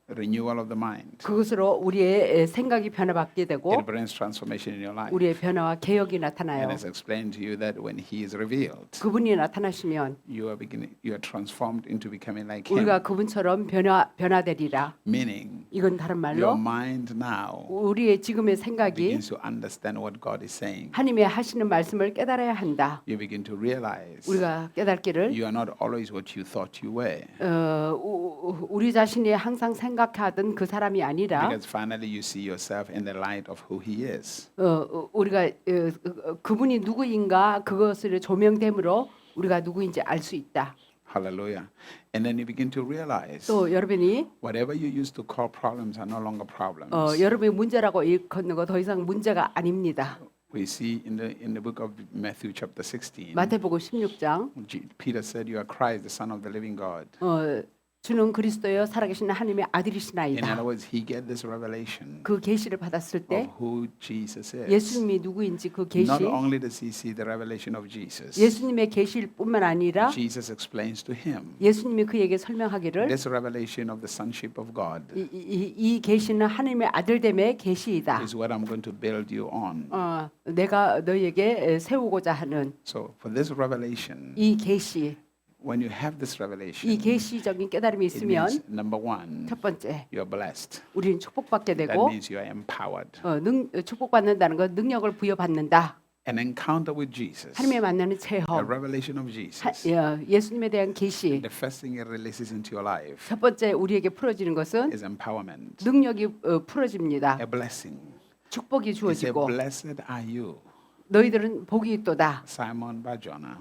renewal of the mind. 그것으로 우리의 생각이 변화받게 되고 It brings transformation in your life. 우리의 변화와 개혁이 And 나타나요. it's explained to you that when He is revealed, 그분이 나타나시면 you are transformed into becoming like 우리가 Him. 그분처럼 변화되리라. Meaning, 이건 다른 your 말로 mind now 우리의 지금의 생각이 begins to understand what God is saying. 하나님의 하시는 말씀을 깨달아야 한다. You begin to realize 우리가 깨닫기를 you are not always what you thought you were. 우리 자신이 항상 생각하던 그 사람이 아니라 Because finally you see yourself in the light of who He is. 우리가 그분이 누구인가 그것을 조명됨으로 우리가 누구인지 알 수 있다. Hallelujah. And then you begin to realize 또 여러분이 whatever you used to call problems are no longer problems. 여러분이 문제라고 일컫는 거 더 이상 문제가 아닙니다. We see in the book of Matthew chapter 16, 마태복음 16장 Peter said, "You are Christ, the Son of the living God." 주는 그리스도여 살아계신 하나님의 In 아들이시나이다. other words, he get this revelation 그 계시를 받았을 of 때 who Jesus is. 예수님이 누구인지 그 계시 Not only does he see the revelation of Jesus, 예수님의 계시일 뿐만 아니라 Jesus explains to him 예수님이 그에게 설명하기를 this revelation of the sonship of God 이 계시는 하나님의 아들됨의 계시이다. is what I'm going to build you on. 내가 너희에게 세우고자 하는 So for this revelation, 이 계시, when you have this 이 revelation, 계시적인 깨달음이 it 있으면 means number one, 첫 번째 you are blessed. 우리는 축복받게 That 되고 means you are empowered. 축복받는다는 건 능력을 부여받는다. An encounter with Jesus, 하나님의 만나는 a 체험, revelation of Jesus. 예수님에 대한 계시. The first thing it releases into your life 첫 번째 우리에게 풀어지는 것은 is empowerment, 능력이 풀어집니다. a blessing. 축복이 He said, 주어지고 "Blessed are you, 너희들은 복이 있도다. Simon Barjona."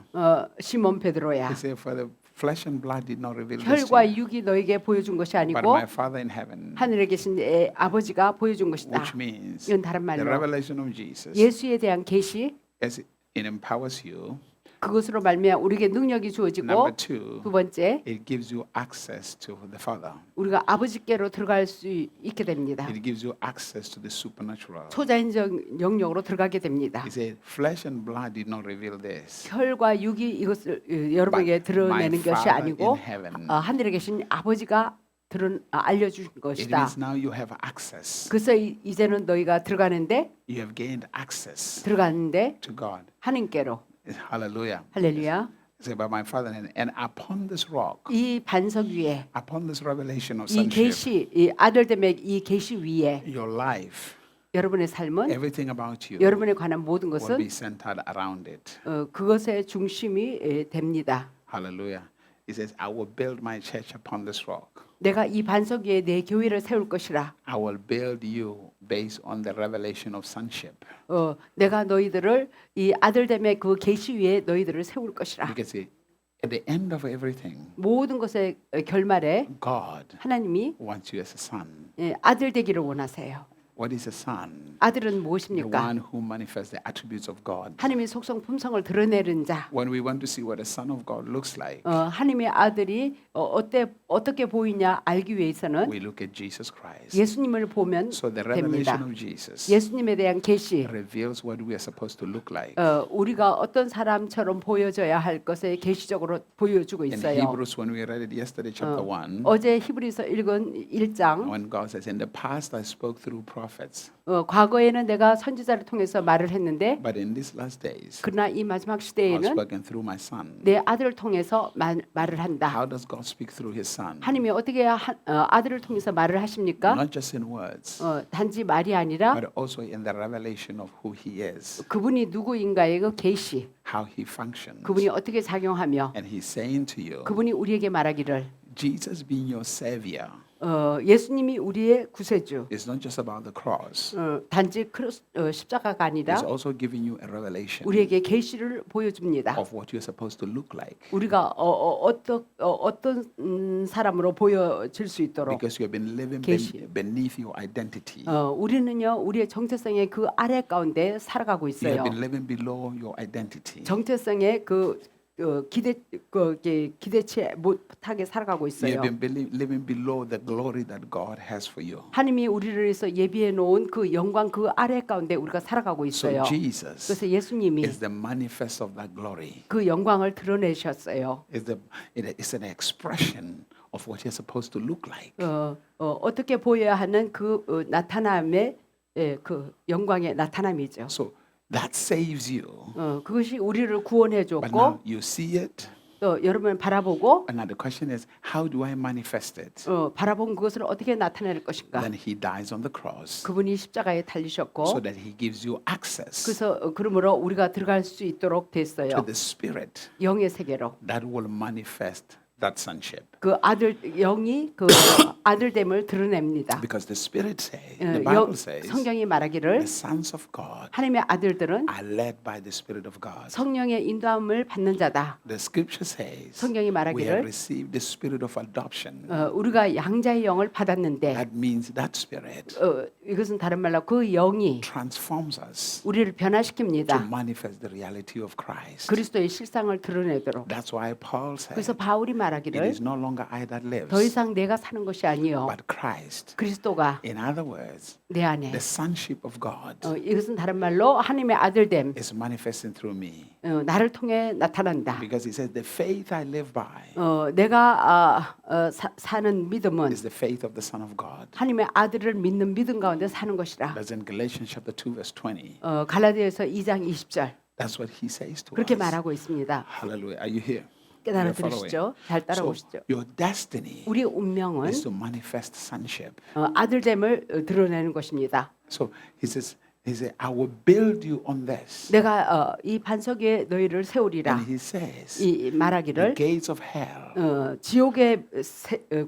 시몬 베드로야. He said, "For the flesh and blood did not reveal this to 혈과 you, 육이 너에게 보여준 것이 but 아니고 my Father in heaven." 하늘에 계신 내 아버지가 보여준 것이다. Which means 이건 다른 the 말로 revelation of Jesus, 예수에 대한 계시 as it empowers you. 그것으로 말미암아 우리에게 능력이 주어지고 Number two, 두 번째 it gives you access to the Father. 우리가 아버지께로 들어갈 수 있게 됩니다. It gives you access to the supernatural. 초자연적 영역으로 들어가게 됩니다. He said, "Flesh and blood did not reveal this, 혈과 육이 이것을 여러분에게 드러내는 my 것이 Father 아니고 in heaven." 하늘에 계신 아버지가 알려주신 It 것이다. means now you have access. 그래서 이제는 너희가 들어가는데 You have gained access 들어가는데 to God. 하나님께로 Hallelujah. 할렐루야. Say, "By my Father in heaven, and upon this rock, 이 반석 위에 upon this revelation of 이 sonship, 계시 이 아들됨의 이 계시 위에 your life, 여러분의 삶은 everything about you, 여러분에 관한 모든 will 것은 be centered around it." 그것의 중심이 됩니다. Hallelujah. He says, "I will build my church upon this rock. 내가 이 반석 위에 내 교회를 세울 것이라. I will build you based on the revelation of sonship." 내가 너희들을 이 아들됨의 그 계시 위에 너희들을 세울 것이라. Because at the end of everything, 모든 것의 결말에 God 하나님이 wants you as a son. 아들 되기를 원하세요. What is a son? 아들은 The 무엇입니까? one who manifests the attributes of God. 하나님의 속성 품성을 드러내는 자. When we want to see what a son of God looks like, 하나님의 아들이 어떻게 보이냐 알기 위해서는 we look at Jesus Christ. 예수님을 보면 So the revelation 됩니다. of Jesus 예수님에 대한 계시. reveals what we are supposed to look like. 우리가 어떤 사람처럼 보여져야 할 것을 계시적으로 보여주고 In 있어요. Hebrews, when we read it yesterday, chapter 1, 어제 히브리서 읽은 1장 when God says, "In the past I spoke through prophets, 과거에는 내가 선지자를 통해서 말을 했는데 but in these last days 그러나 이 마지막 I've 시대에는 spoken through my son." 내 아들을 통해서 말을 한다. How does God speak through his son? 하나님이 어떻게 아들을 통해서 말을 하십니까? Not just in words, 단지 말이 아니라 but also in the revelation of who he is, 그분이 누구인가의 그 계시, how he functions. 그분이 어떻게 작용하며 And he's saying to you, 그분이 우리에게 말하기를 Jesus being your savior 예수님이 우리의 구세주. is not just about the cross. 단지 십자가가 아니라 It's also giving you a revelation 우리에게 계시를 보여줍니다. of what you're supposed to look like. 우리가 어떤 사람으로 보여질 수 있도록. Because you have been living 계시. beneath your identity. 우리는요 우리의 정체성의 그 아래 가운데 살아가고 You 있어요. have been living below your identity. 정체성의 기대치 못하게 살아가고 You 있어요. have been living below the glory that God has for you. 하나님이 우리를 위해서 예비해 놓은 그 영광 그 아래 가운데 우리가 살아가고 So 있어요. Jesus 그래서 예수님이 is the manifest of that glory. 그 영광을 드러내셨어요. It's an expression of what you're supposed to look like. 어떻게 보여야 하는 그 나타남의 그 영광의 나타남이죠. So that saves you. 그것이 우리를 구원해 But 줬고 now you see it. 또 여러분을 바라보고 And now the question is, how do I manifest it? 바라본 그것을 어떻게 나타낼 것인가? Then he dies on the cross 그분이 십자가에 달리셨고 so that he gives you access 그래서 그러므로 우리가 들어갈 수 있도록 to 됐어요. the Spirit 영의 세계로. that will manifest that sonship. 그 아들 영이 그 아들됨을 드러냅니다. Because the Spirit says, the Bible says, 성경이 말하기를 the sons of God 하나님의 아들들은 are led by the Spirit of God. 성령의 인도함을 받는 자다. The Scripture says 성경이 we have 말하기를 received the Spirit of adoption. 우리가 양자의 영을 받았는데 That means that Spirit 이것은 다른 말로 그 영이 transforms us 우리를 to 변화시킵니다. manifest the reality of Christ. 그리스도의 실상을 드러내도록. That's why Paul 그래서 said, 바울이 it 말하기를 is no longer I that 더 lives, 이상 내가 사는 것이 아니요 but Christ. 그리스도가 In other words, 내 안에. the sonship of God 이것은 다른 말로 하나님의 아들됨 is manifesting through me. 나를 통해 나타난다. Because he says, the faith I live by 내가 사는 믿음은 is the faith of the Son of God. 하나님의 아들을 믿는 믿음 가운데 사는 것이라. That's in Galatians chapter 2, verse 20. 갈라디아서 2장 20절 That's what he says to 그렇게 us. 말하고 있습니다. Hallelujah. Are you here? 깨달아 You're following? 들으시죠? 잘 So 따라오시죠? your destiny 우리 운명은 is to manifest sonship. 아들됨을 드러내는 것입니다. So he says, I will build you on this. 내가 이 반석 위에 너희를 세우리라. And he says, 이 the 말하기를 gates of hell 지옥의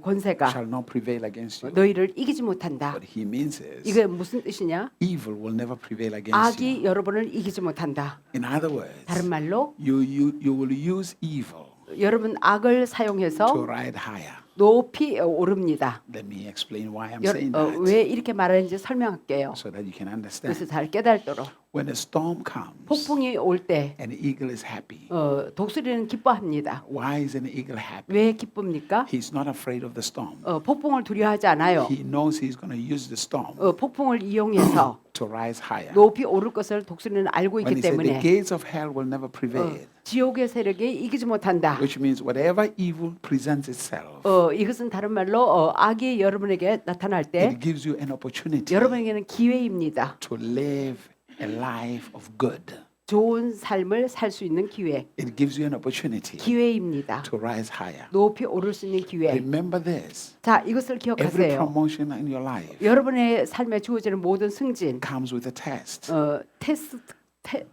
권세가 shall not prevail against you. 너희를 이기지 못한다. What he means is, 이게 무슨 뜻이냐? evil will never prevail against you. 악이 여러분을 이기지 못한다. In other words, 다른 말로 you will use evil 여러분 악을 to 사용해서 ride higher. 높이 오릅니다. Let me explain why I'm saying that 왜 이렇게 말하는지 설명할게요. so that you can 그래서 understand. 잘 깨달도록. When a storm comes, 폭풍이 올 때 an eagle is happy. 독수리는 기뻐합니다. Why is an eagle happy? 왜 기쁩니까? He's not afraid of the storm. 폭풍을 두려워하지 않아요. He knows he's going to use the storm 폭풍을 이용해서 to rise higher. 높이 오를 것을 독수리는 알고 When 있기 he said the 때문에 gates of hell will never prevail, 지옥의 세력이 이기지 못한다. which means whatever evil presents itself, 이것은 다른 말로 악이 여러분에게 나타날 때 it gives you an opportunity 여러분에게는 기회입니다. to live a life of good. 좋은 삶을 살 수 있는 기회. It gives you an opportunity 기회입니다. to rise higher. 높이 오를 수 있는 기회. Remember this. 자, 이것을 Every 기억하세요. promotion in your life 여러분의 삶에 주어지는 모든 승진, comes with a test.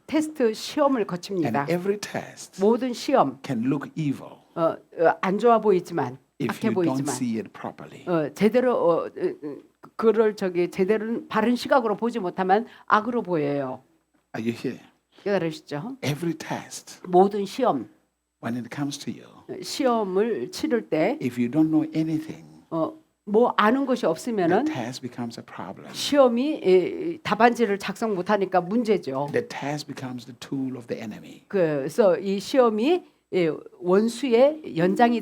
테스트 시험을 And 거칩니다. every test 모든 시험 can look evil 안 좋아 보이지만 if 악해 you don't 보이지만 see it properly. 제대로 그를 제대로 바른 시각으로 보지 못하면 악으로 보여요. Are you here? 깨달으시죠? Every test, 모든 시험, when it comes to you, 시험을 치를 때 if you don't know anything, 뭐 아는 것이 the 없으면은 test becomes a problem. 시험이 답안지를 작성 못하니까 문제죠. The test becomes the tool of the enemy. 그래서 이 시험이 원수의 연장이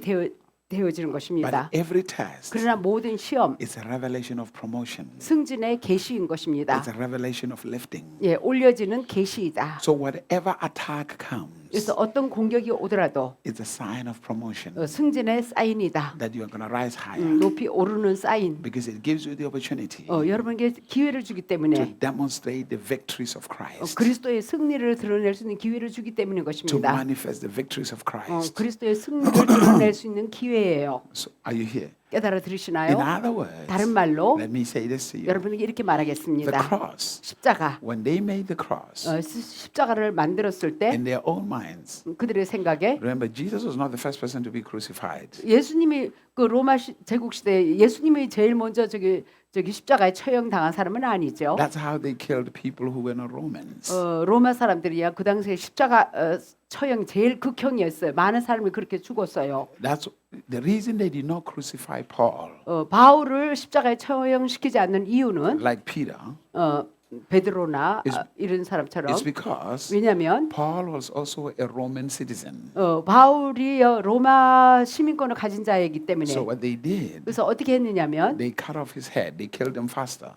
되어지는 것입니다. But every test 그러나 모든 시험 is a revelation of promotion. 승진의 계시인 것입니다. It's a revelation of lifting. 올려지는 계시이다. So whatever attack comes, 그래서 어떤 공격이 오더라도 it's a sign of promotion 승진의 사인이다. that you are going to rise higher 높이 오르는 사인. because it gives you the opportunity 여러분에게 기회를 주기 to 때문에 demonstrate the victories of Christ, 그리스도의 승리를 드러낼 수 있는 기회를 주기 때문인 to 것입니다. manifest the victories of Christ. 그리스도의 승리를 드러낼 수 있는 기회예요. So are you here? 깨달아 In 들으시나요? other words, 다른 말로 let me say this to you. 여러분에게 이렇게 The 말하겠습니다. cross, 십자가 when they made the cross 십자가를 만들었을 때 in their own minds, 그들의 생각에 remember Jesus was not the first person to be crucified. 예수님이 그 로마 제국 시대에 예수님이 제일 먼저 저기 십자가에 처형 당한 사람은 아니죠. That's how they killed people who were not Romans. 로마 사람들이야 그 당시에 십자가 처형 제일 극형이었어요. 많은 사람이 그렇게 죽었어요. That's the reason they did not crucify Paul, 바울을 십자가에 처형시키지 않는 이유는 like Peter, 베드로나 이런 사람처럼 is because 왜냐하면 Paul was also a Roman citizen. 바울이 로마 시민권을 가진 자이기 때문에 So what they did, 그래서 어떻게 했느냐면 they cut off his head. They killed him faster.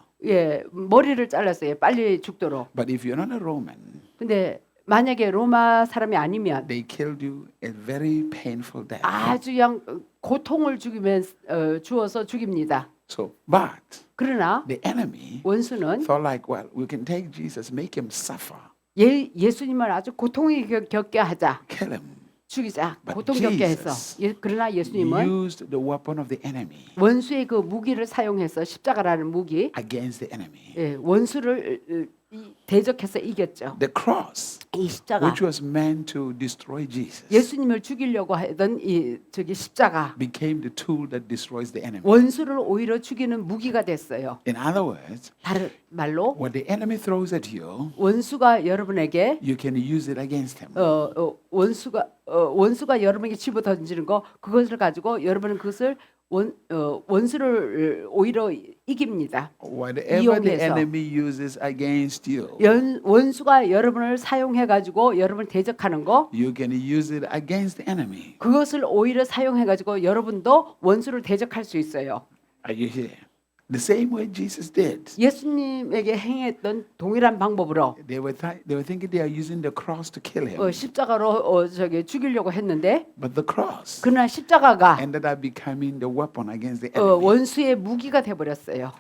머리를 잘랐어요. 빨리 죽도록. But if you're not a Roman, 근데 만약에 로마 사람이 아니면 they killed you a very painful death. 아주 그냥 고통을 주어서 죽입니다. So, but 그러나 the enemy 원수는 thought like, well, we can take Jesus, make him suffer, 예수님을 아주 고통이 겪게 하자, kill him. 죽이자, But 고통 겪게 해서. 그러나 예수님은 Used the weapon of the enemy 원수의 그 무기를 사용해서 십자가라는 무기, against the enemy. 예, 원수를 대적해서 이겼죠. The cross, 이 십자가, which was meant to destroy Jesus, 예수님을 죽이려고 하던 이 십자가, became the tool that destroys the enemy. 원수를 오히려 죽이는 무기가 됐어요. In other words, 다른 말로 what the enemy throws at you, 원수가 여러분에게 you can use it against him. 원수가 여러분에게 집어 던지는 거, 그것을 가지고 여러분은 그것을 원수를 오히려 이깁니다. Whatever the 이용해서. enemy uses against you, 원수가 여러분을 사용해 가지고 여러분을 대적하는 거, you can use it against the enemy. 그것을 오히려 사용해 가지고 여러분도 원수를 대적할 수 있어요. Are you here? The same way Jesus did. 예수님에게 행했던 동일한 방법으로 They were thinking they are using the cross to kill him, 십자가로 죽이려고 했는데, but the cross 그러나 십자가가 ended up becoming the weapon against the enemy. 원수의 무기가 돼 버렸어요.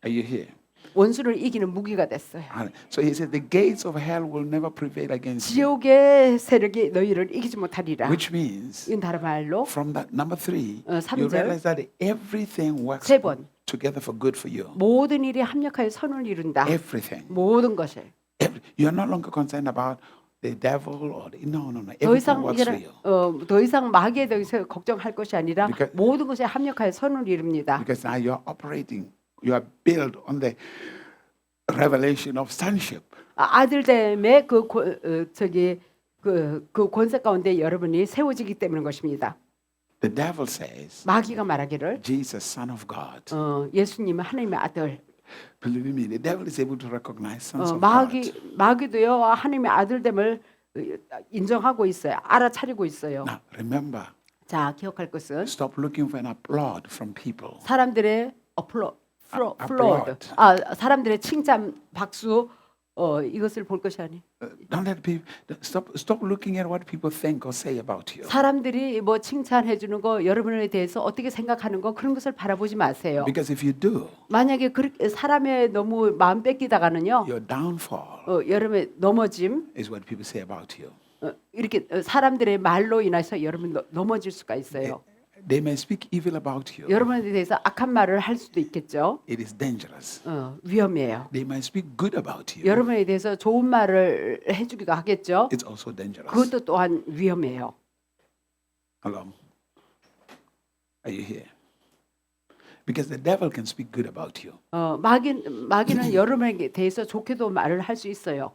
Are you here? 원수를 이기는 무기가 됐어요. So he said, the gates of hell will never prevail against you. 지옥의 세력이 너희를 이기지 못하리라. Which means, 이건 다른 말로 from that number 3, 삼 you 절. realize that everything works 세 번. together for good for you. 모든 일이 합력하여 선을 이룬다. Everything. 모든 것을. You are no longer concerned about the devil or no. 더 Everything 이상 works for you. 더 이상 마귀에 대해서 걱정할 것이 아니라 Because- 모든 것이 합력하여 선을 이룹니다. Because now you are operating, you are built on the revelation of sonship. 아들됨의 그 권세 가운데 여러분이 세워지기 때문인 것입니다. The devil says, 마귀가 말하기를 Jesus, Son of God. 예수님은 하나님의 아들. Believe me, the devil is able to recognize sons of God. 마귀도요 하나님의 아들됨을 인정하고 있어요. 알아차리고 있어요. Now, remember, 자, 기억할 것은 stop looking for an applaud from people. 사람들의 applaud. 사람들의 칭찬, 박수, 이것을 볼 것이 아니. Don't let people stop looking at what people think or say about you. 사람들이 뭐 칭찬해 주는 거, 여러분에 대해서 어떻게 생각하는 거, 그런 것을 바라보지 마세요. Because if you do, 만약에 그렇게 사람의 너무 마음 뺏기다가는요, your downfall 여러분의 넘어짐, is what people say about you. 이렇게 사람들의 말로 인해서 여러분 넘어질 수가 있어요. They may speak evil about you. 여러분에 대해서 악한 말을 할 수도 있겠죠. It is dangerous. 위험해요. They might speak good about you. 여러분에 대해서 좋은 말을 해주기도 하겠죠. It's also dangerous. 그것도 또한 위험해요. Hello. Are you here? Because the devil can speak good about you. 마귀는 여러분에 대해서 좋게도 말을 할 수 있어요.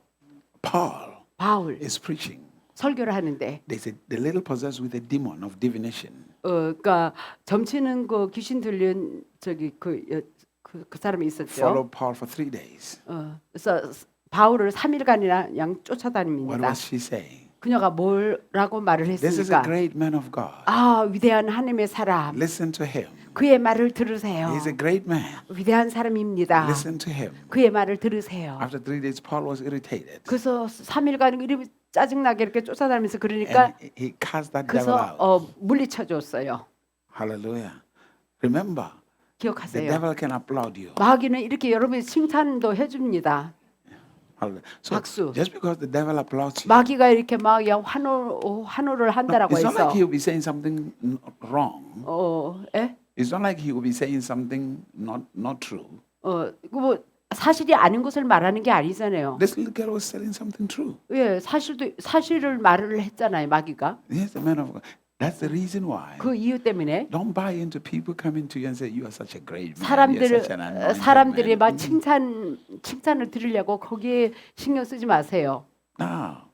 바울 is preaching. 설교를 하는데, They said the little possessed with a demon of divination. 그러니까 점치는 그 귀신 들린 그 사람이 있었죠. Followed Paul for 3 days. 그래서 바울을 3일간이나 양 What 쫓아다닙니다. was she saying? 그녀가 뭐라고 말을 This is a 했습니까? great man of God. 위대한 하나님의 사람, Listen to him. 그의 말을 들으세요. He's a great man. 위대한 사람입니다. Listen to him. 그의 말을 들으세요. After 3 days, Paul was irritated. 그래서 3일간 이름이 짜증나게 이렇게 쫓아다니면서 그러니까 And he cast that devil out. 그래서 물리쳐 줬어요. Hallelujah. Remember, the 기억하세요. devil can applaud you. 마귀는 이렇게 여러분의 칭찬도 해줍니다. Hallelujah. So 박수. just because the devil applauds you, 마귀가 이렇게 막 그냥 환호를 한다라고 it's not 해서 like he will be saying something wrong. 예? It's not like he will be saying something not true. 뭐 사실이 아닌 것을 말하는 게 아니잖아요. This little girl was telling something true. 예, 사실을 말을 했잖아요, 마귀가. Yes, the man of God. That's the reason why. 그 이유 때문에 Don't buy into people coming to you and say you are such a great man. You're such an anointed 사람들이 man. 막 칭찬을 들으려고 거기에 신경 쓰지 마세요. No.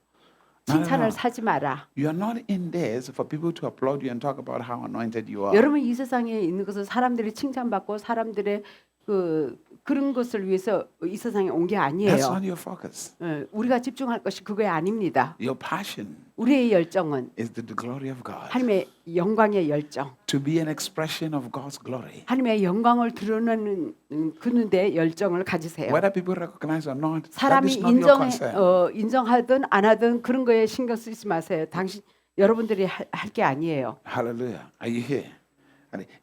칭찬을 사지 마라. You are not in this for people to applaud you and talk about how anointed you are. 여러분 이 세상에 있는 것은 사람들이 칭찬받고 사람들의 그런 것을 위해서 이 세상에 온 게 That's 아니에요. not your focus. 우리가 집중할 것이 그게 아닙니다. Your passion 우리의 열정은 is the glory of God. 하나님의 영광의 열정, To be an expression of God's glory. 하나님의 영광을 드러내는 그는데 열정을 가지세요. Whether people recognize or not, that 사람이 is not your concern. 인정하든 안 하든 그런 거에 신경 쓰지 마세요. 여러분들이 할 게 아니에요. Hallelujah. Are you here?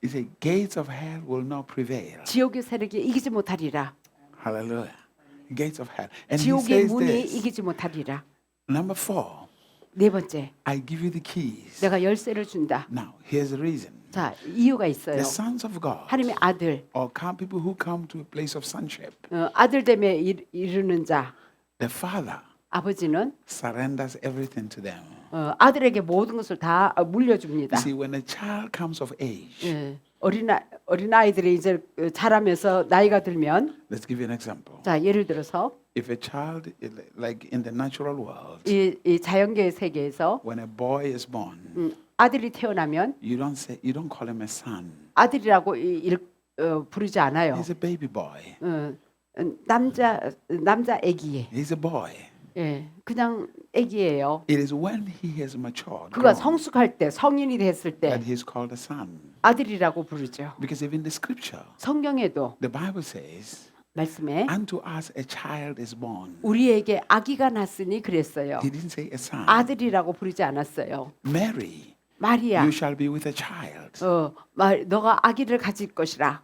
He said, gates of hell will not prevail. 지옥의 세력이 이기지 못하리라. Hallelujah. Gates of hell. And he 지옥의 says 문이 this. 이기지 못하리라. Number 4, 네 번째, I give you the keys. 내가 열쇠를 준다. Now, here's the reason. 자, 이유가 있어요. The sons of God, 하나님의 아들, or people who come to a place of sonship, 아들됨에 이르는 자, the father 아버지는 surrenders everything to them. 아들에게 모든 것을 다 물려줍니다. You see, when a child comes of age, 예, 어린 아이들이 이제 자라면서 나이가 들면, let's give you an example. 자, 예를 들어서 If a child, like in the natural world, 이 자연계의 세계에서 when a boy is born, 아들이 태어나면 you don't call him a son. 아들이라고 부르지 않아요. He's a baby boy. 남자 아기. He's a boy. 예, 그냥 아기예요. It is when he has matured, 그가 grown, 성숙할 때, 성인이 됐을 때 that he's called a son. 아들이라고 부르죠. Because even the scripture, 성경에도 the Bible says, 말씀에 unto us a child is born. 우리에게 아기가 났으니 그랬어요. He didn't say a son. 아들이라고 부르지 않았어요. Mary, 마리아, you shall be with a child. 너가 아기를 가질 것이라.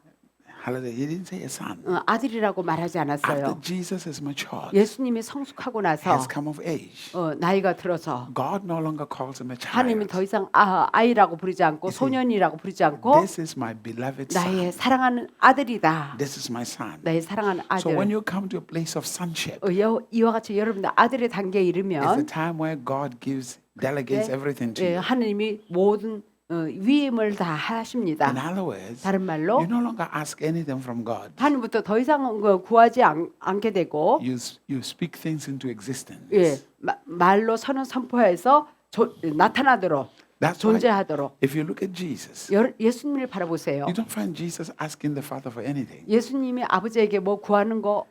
Hallelujah. He didn't say a son. 아들이라고 말하지 않았어요. After Jesus has matured, 예수님이 성숙하고 나서 has come of age, 나이가 들어서 God no longer calls him a 하나님은 child. 더 이상 아이라고 부르지 않고 소년이라고 부르지 않고 This is my beloved 나의 son. 사랑하는 아들이다. This is my son. 나의 사랑하는 So when 아들. you come to a place of sonship, 이와 같이 여러분들 아들의 단계에 it's the 이르면 time where God delegates everything to you. 하나님이 모든 위임을 다 하십니다. In other words, 다른 말로 you no longer ask anything from God. 하나님부터 더 이상 구하지 않게 되고 You speak things into existence. 말로 선포해서 나타나도록 That's why 존재하도록. if you look at Jesus, 예수님을 바라보세요. you don't find Jesus asking the Father for anything. 예수님이 아버지에게 뭐 구하는 거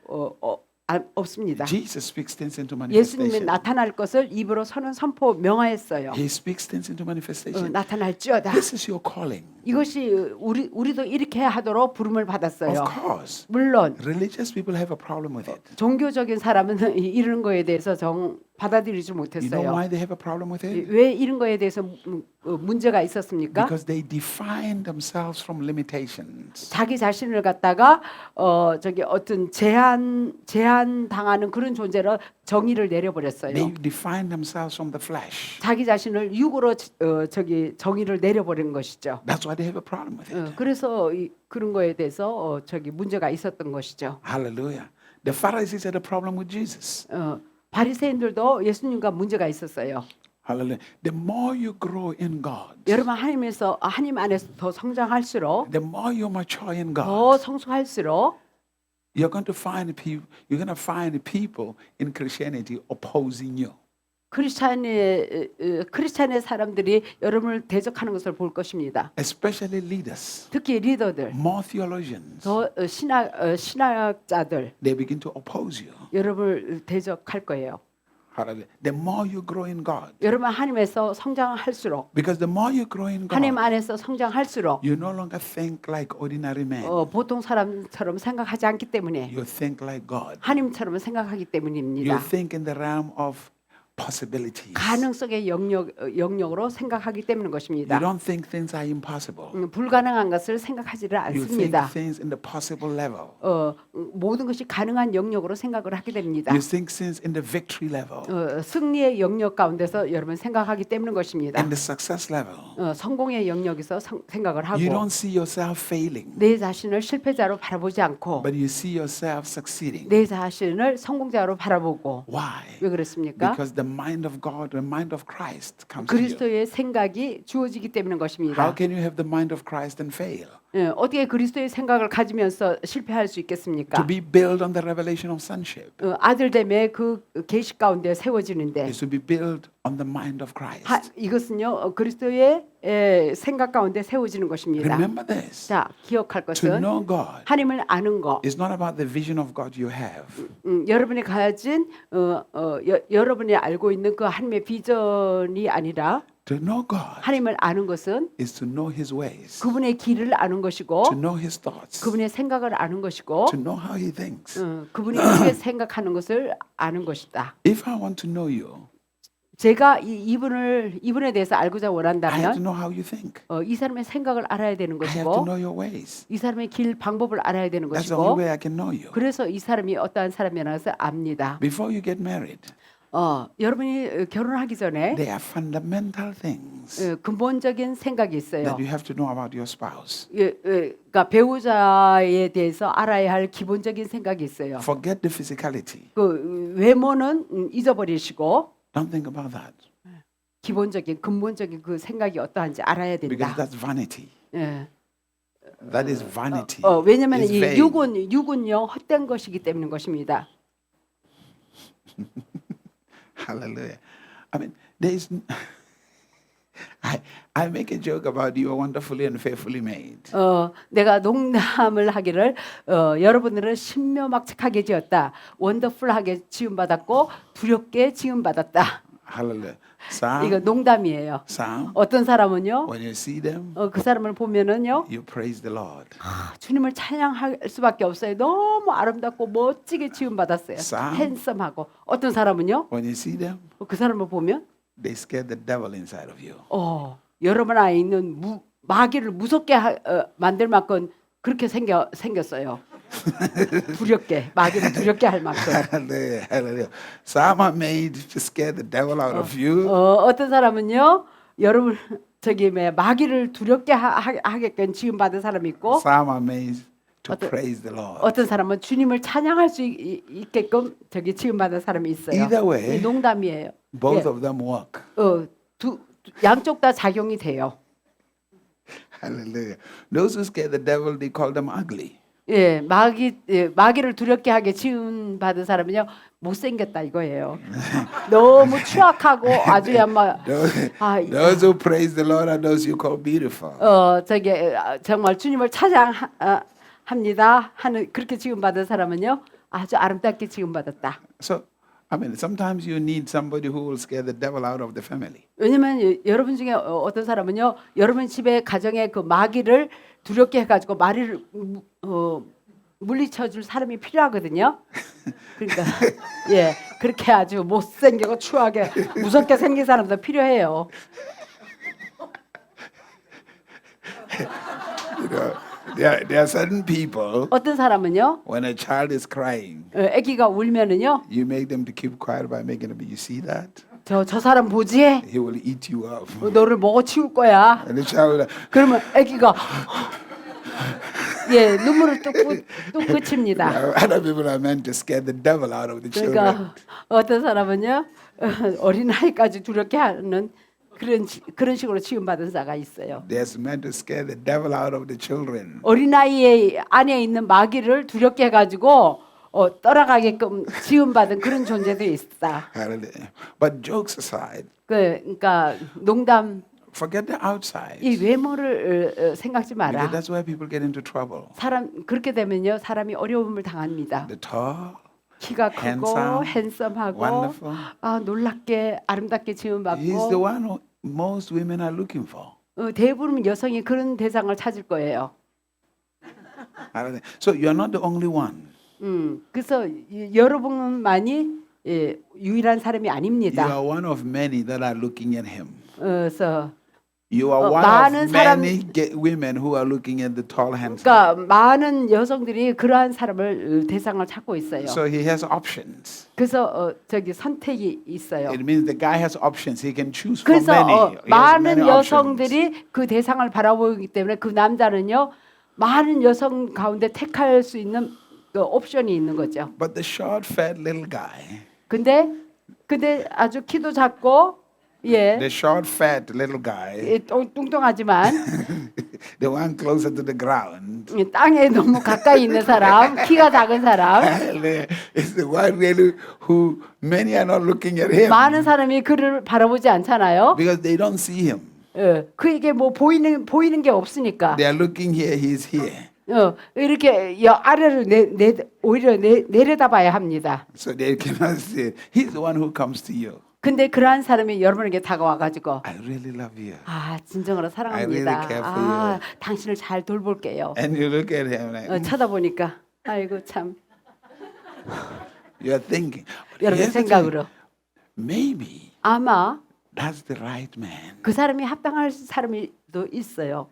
없습니다. Jesus speaks things into 예수님이 manifestation. 나타날 것을 입으로 선포 명하였어요. He speaks things into manifestation. 나타날지어다. This is your calling. 이것이 우리도 이렇게 하도록 부름을 받았어요. Of course, 물론 religious people have a problem with it. 종교적인 사람은 이런 거에 대해서 받아들이지 You know 못했어요. why they have a problem with it? 왜 이런 거에 대해서 문제가 있었습니까? Because they define themselves from limitations. 자기 자신을 갖다가 어떤 제한 당하는 그런 존재로 정의를 내려버렸어요. They define themselves from the flesh. 자기 자신을 육으로 정의를 내려버린 것이죠. That's why they have a problem with it. 그래서 그런 거에 대해서 문제가 있었던 것이죠. Hallelujah. The Pharisees had a problem with Jesus. 바리새인들도 예수님과 문제가 있었어요. Hallelujah. The more you grow in God, 여러분 하나님 안에서 더 성장할수록 the more you mature in God, 더 성숙할수록 you're going to find people in Christianity opposing you. 크리스찬의 사람들이 여러분을 대적하는 것을 볼 것입니다. Especially leaders, 특히 리더들, more theologians. 더 신학자들 They begin to oppose you. 여러분을 대적할 거예요. Hallelujah. The more you grow in God, 여러분 하나님에서 성장할수록 because the more you grow in 하나님 God, 안에서 성장할수록 you no longer think like ordinary men. 보통 사람처럼 생각하지 않기 때문에 You think like God. 하나님처럼 생각하기 You 때문입니다. think in the realm of possibilities. 가능성의 영역으로 생각하기 때문인 You 것입니다. don't think things are impossible. 불가능한 것을 생각하지를 You think 않습니다. things in the possible level. 모든 것이 가능한 영역으로 생각을 하게 됩니다. You think things in the victory level, 승리의 영역 가운데서 여러분 생각하기 때문인 것입니다. in the success level. 성공의 영역에서 생각을 You 하고 don't see yourself failing, 내 자신을 실패자로 바라보지 않고 but you see yourself succeeding. 내 자신을 성공자로 바라보고 Why? 왜 그렇습니까? Because the mind of God, the mind of Christ comes to you. 그리스도의 생각이 주어지기 때문인 것입니다. How can you have the mind of Christ and fail? 어떻게 그리스도의 생각을 가지면서 실패할 수 있겠습니까? To be built on the revelation of sonship 아들됨의 그 계시 가운데 세워지는데 is to be built on the mind of Christ. 이것은요 그리스도의 생각 가운데 세워지는 것입니다. Remember this. 자 기억할 To 것은 know God 하나님을 아는 거. is not about the vision of God you have. 여러분이 가진 여러분이 알고 있는 그 하나님의 비전이 아니라 To know God 하나님을 아는 것은 is to know His ways, 그분의 길을 아는 것이고 to know His thoughts, 그분의 생각을 아는 것이고 to know how He thinks. 그분이 어떻게 생각하는 것을 아는 것이다. If I want to know you, 제가 이분에 대해서 알고자 I have to 원한다면 know how you think. 이 사람의 생각을 알아야 되는 I have to 것이고 know your ways. 이 사람의 길 방법을 알아야 되는 That's the only 것이고 way I can know you. 그래서 이 사람이 어떠한 사람이라는 것을 압니다. Before you get married, 여러분이 결혼하기 전에 there are fundamental things 근본적인 생각이 있어요. that you have to know about your spouse. 그러니까 배우자에 대해서 알아야 할 기본적인 생각이 있어요. Forget the physicality. 그 외모는 잊어버리시고 Don't think about that 기본적인 근본적인 그 생각이 어떠한지 알아야 because 된다. that's vanity. 예. That is vanity. 왜냐하면 It's 이 vain. 육은요 헛된 것이기 때문인 것입니다. Hallelujah. I mean, there is. I make a joke about you are wonderfully and faithfully made. 내가 농담을 하기를 여러분들은 신묘막측하게 지었다. 원더풀하게 지음받았고 두렵게 지음받았다. Hallelujah. 이거 Sam, 농담이에요. Sam, 어떤 사람은요? when you see them, 그 사람을 보면은요. you praise the Lord. 주님을 찬양할 수밖에 없어요. 너무 아름답고 멋지게 지음받았어요. Sam. 핸섬하고. 어떤 사람은요? When you see them, 그 사람을 보면 they scare the devil inside of you. 여러분 안에 있는 마귀를 무섭게 만들 만큼 그렇게 생겼어요. 두렵게 마귀를 두렵게 할 만큼. Hallelujah. Hallelujah. Some are made to scare the devil out of you. 어떤 사람은요, 여러분 마귀를 두렵게 하게끔 지음 받은 사람이 있고, Some are made to praise the Lord. 어떤 사람은 주님을 찬양할 수 있게끔 지음 받은 사람이 있어요. Either way, 이 농담이에요. Both of them work. 양쪽 다 작용이 돼요. Hallelujah. Those who scare the devil, they call them ugly. 마귀를 두렵게 하게 지음 받은 사람은요 못생겼다 이거예요. 너무 추악하고 아주 Those who praise the Lord are those you call beautiful. 정말 주님을 찬양합니다 하는 그렇게 지음 받은 사람은요 아주 아름답게 지음 받았다. So, I mean, sometimes you need somebody who will scare the devil out of the family. 왜냐면 여러분 중에 어떤 사람은요 여러분 집에 가정에 그 마귀를 두렵게 해가지고 마귀를 물리쳐줄 사람이 필요하거든요. 그러니까 그렇게 아주 못생기고 추하게 무섭게 생긴 사람도 필요해요. You know, there are certain people. 어떤 사람은요 When a child is crying, 아기가 울면은요 you make them to keep quiet by making them. You see that? 저 사람 보지? He will eat you up. 너를 먹어 치울 거야. And the child will. 그러면 아기가 눈물을 뚝 그칩니다. Other people are meant to scare the devil out of the children. 그러니까 어떤 사람은요 어린 아이까지 두렵게 하는 그런 식으로 지음받은 자가 있어요. They're meant to scare the devil out of the children. 어린 아이의 안에 있는 마귀를 두렵게 해가지고 떠나가게끔 지음받은 그런 존재도 있다. Hallelujah. But jokes aside, 그러니까 농담. forget the outside. 이 외모를 생각지 마라. Because that's where people get into trouble. 그렇게 되면요 사람이 어려움을 당합니다. The tall, 키가 크고 handsome, 핸섬하고 wonderful. 놀랍게 아름답게 He's 지음받고 the one who most women are looking for. 대부분 여성이 그런 대상을 찾을 거예요. Hallelujah. So you're not the only one. 그래서 여러분만이 유일한 사람이 You 아닙니다. are one of many that are looking at him. 그래서 You are one 많은 of many women who are looking at the tall, handsome. 그러니까 많은 여성들이 그러한 사람을 대상을 찾고 있어요. So he has options. 그래서 선택이 있어요. It means the guy has options. He can choose from 그래서 many. He has 많은 many options. 여성들이 그 대상을 바라보기 때문에 그 남자는요 많은 여성 가운데 택할 수 있는 그 옵션이 있는 거죠. But the short, fat little guy, 근데 아주 키도 작고 the short, fat little guy, 뚱뚱하지만 the one closer to the ground, 땅에 너무 가까이 있는 사람, 키가 작은 사람, is the one really who many are not looking at him 많은 사람이 그를 바라보지 않잖아요. because they don't see him. 그에게 뭐 보이는 게 없으니까. They are looking here, he is here. 이렇게 아래를 오히려 내려다봐야 합니다. So they cannot see it. He's the one who comes to you. 근데 그러한 사람이 여러분에게 다가와가지고 I really love you. 진정으로 I 사랑합니다. really care for you. 당신을 잘 돌볼게요. And you look at him like, 쳐다보니까 아이고 참 you're thinking. But 여러분 here's the thing. 생각으로 Maybe 아마 that's the right man. 그 사람이 합당할 사람이 또 있어요.